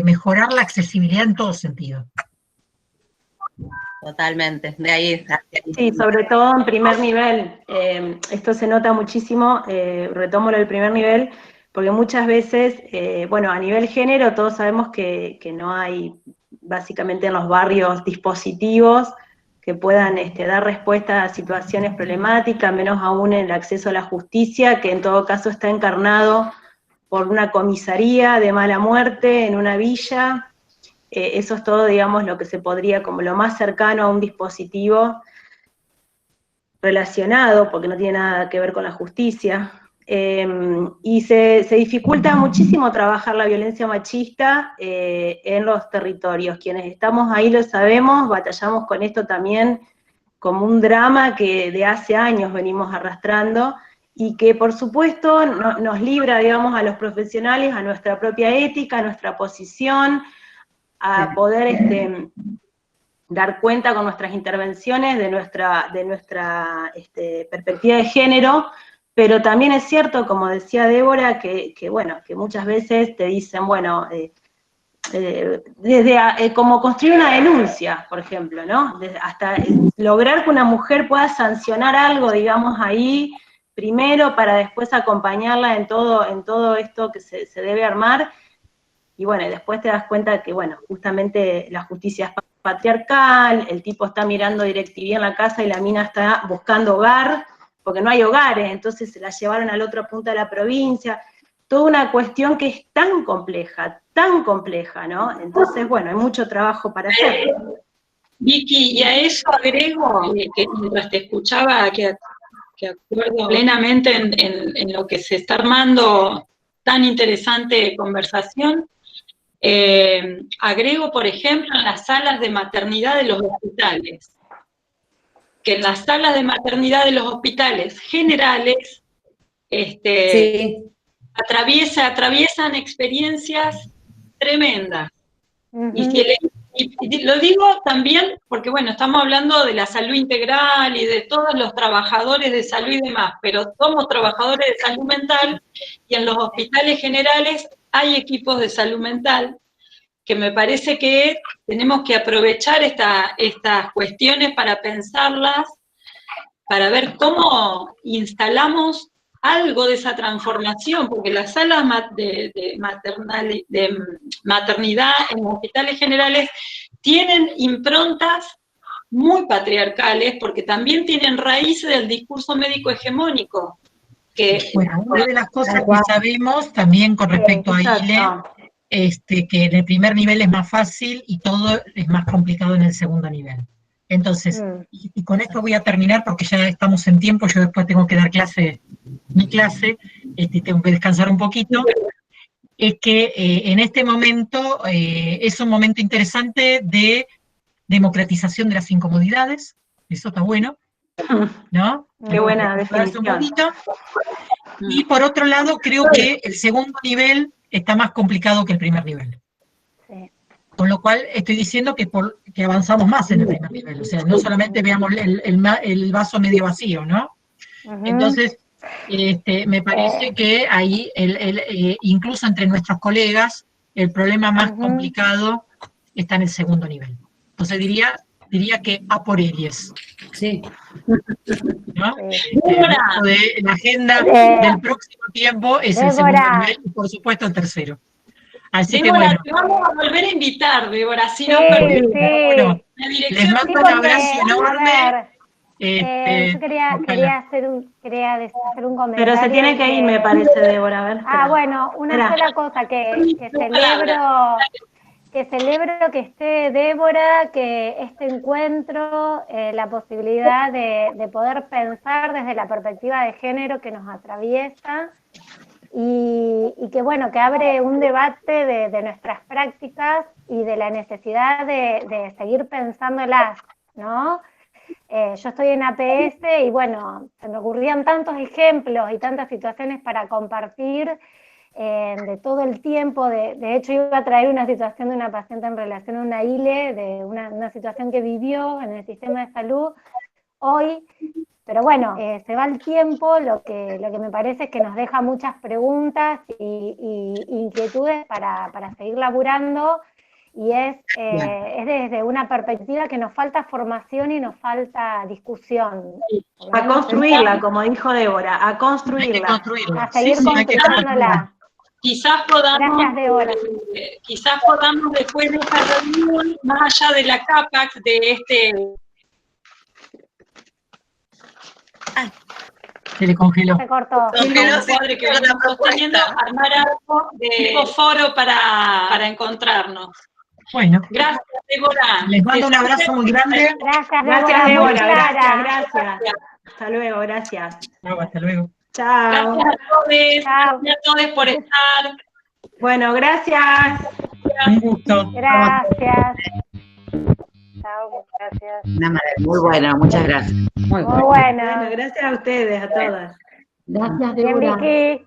S2: Mejorar la accesibilidad en todo sentido.
S6: Totalmente, de ahí hacia ahí.
S1: Sí, sobre todo en primer nivel. Esto se nota muchísimo, retomo lo del primer nivel, porque muchas veces, bueno, a nivel género todos sabemos que no hay básicamente en los barrios dispositivos que puedan dar respuesta a situaciones problemáticas, menos aún en el acceso a la justicia, que en todo caso está encarnado por una comisaría de mala muerte en una villa. Eso es todo, digamos, lo que se podría, como lo más cercano a un dispositivo relacionado, porque no tiene nada que ver con la justicia, y se dificulta muchísimo trabajar la violencia machista en los territorios. Quienes estamos ahí lo sabemos, batallamos con esto también como un drama que de hace años venimos arrastrando, y que por supuesto nos libra, digamos, a los profesionales, a nuestra propia ética, a nuestra posición, a poder dar cuenta con nuestras intervenciones de nuestra perspectiva de género, pero también es cierto, como decía Débora, que bueno, que muchas veces te dicen, bueno, desde como construir una denuncia, por ejemplo, ¿no? Hasta lograr que una mujer pueda sancionar algo, digamos, ahí, primero, para después acompañarla en todo esto que se debe armar, y bueno, y después te das cuenta que, bueno, justamente la justicia es patriarcal, el tipo está mirando DirecTV en la casa y la mina está buscando hogar, porque no hay hogares, entonces se la llevaron al otro punto de la provincia, toda una cuestión que es tan compleja, ¿no? Entonces, bueno, hay mucho trabajo para hacer.
S3: Vicky, y a eso agrego, que mientras te escuchaba, que acuerdo plenamente en lo que se está armando, tan interesante conversación. Agrego, por ejemplo, en las salas de maternidad de los hospitales, que en las salas de maternidad de los hospitales generales
S5: Sí.
S3: atraviesan experiencias tremendas. Y lo digo también porque, bueno, estamos hablando de la salud integral y de todos los trabajadores de salud y demás, pero somos trabajadores de salud mental y en los hospitales generales hay equipos de salud mental que me parece que tenemos que aprovechar estas cuestiones para pensarlas, para ver cómo instalamos algo de esa transformación, porque las salas de maternidad en hospitales generales tienen improntas muy patriarcales, porque también tienen raíces del discurso médico hegemónico.
S2: Bueno, una de las cosas que sabemos también con respecto a ILE, que en el primer nivel es más fácil y todo es más complicado en el segundo nivel. Entonces, y con esto voy a terminar porque ya estamos en tiempo, yo después tengo que dar mi clase, tengo que descansar un poquito, es que en este momento es un momento interesante de democratización de las incomodidades, eso está bueno, ¿no?
S1: Qué buena definición.
S2: Un poquito. Y por otro lado, creo que el segundo nivel está más complicado que el primer nivel.
S7: Sí.
S2: Con lo cual estoy diciendo que avanzamos más en el primer nivel, o sea, no solamente veamos el vaso medio vacío, ¿no? Entonces, me parece que ahí, incluso entre nuestros colegas, el problema más complicado está en el segundo nivel. Entonces diría que a por ellos.
S5: Sí.
S2: ¿No? De la agenda del próximo tiempo es el segundo nivel y por supuesto el tercero. Así
S3: Débora,
S2: que bueno.
S3: te vamos a volver a invitar, Débora, si no
S2: bueno, les mando un abrazo enorme.
S7: Yo quería hacer un comentario.
S1: Pero se tiene que ir, me parece, Débora. A ver,
S7: bueno, una sola cosa que celebro que esté Débora, que este encuentro, la posibilidad de poder pensar desde la perspectiva de género que nos atraviesa y que bueno, que abre un debate de nuestras prácticas y de la necesidad de seguir pensándolas, ¿no? Yo estoy en APS y bueno, se me ocurrían tantos ejemplos y tantas situaciones para compartir de todo el tiempo. De hecho, iba a traer una situación de una paciente en relación a una ILE, de una situación que vivió en el sistema de salud hoy, pero bueno, se va el tiempo, lo que me parece es que nos deja muchas preguntas y inquietudes para seguir laburando y es desde una perspectiva que nos falta formación y nos falta discusión.
S1: A construirla, como dijo Débora, a construirla.
S7: A seguir construyéndola.
S3: Quizás podamos,
S7: Gracias, Débora.
S3: Quizás podamos después de esta reunión, más allá de la CAPAC, de este...
S2: Se le congeló.
S7: Se cortó.
S3: Padre que venimos sosteniendo, armar algo de tipo foro para encontrarnos.
S2: Bueno.
S3: Gracias, Débora.
S2: Les mando un abrazo muy grande.
S7: Gracias,
S1: Gracias, Débora.
S7: muy clara.
S1: Gracias. Hasta luego, gracias.
S2: No, hasta luego.
S1: Chao.
S3: Gracias a todos.
S7: Chao.
S3: Gracias a todos por estar.
S1: Bueno, gracias.
S2: Un gusto.
S7: Gracias. Chao, gracias.
S5: Una maravilla, muy bueno, muchas gracias. Muy
S7: Muy
S5: bueno.
S7: bueno.
S1: Bueno, gracias a ustedes, a todas.
S5: Gracias,
S7: Bien,
S5: Débora.
S7: Vicky.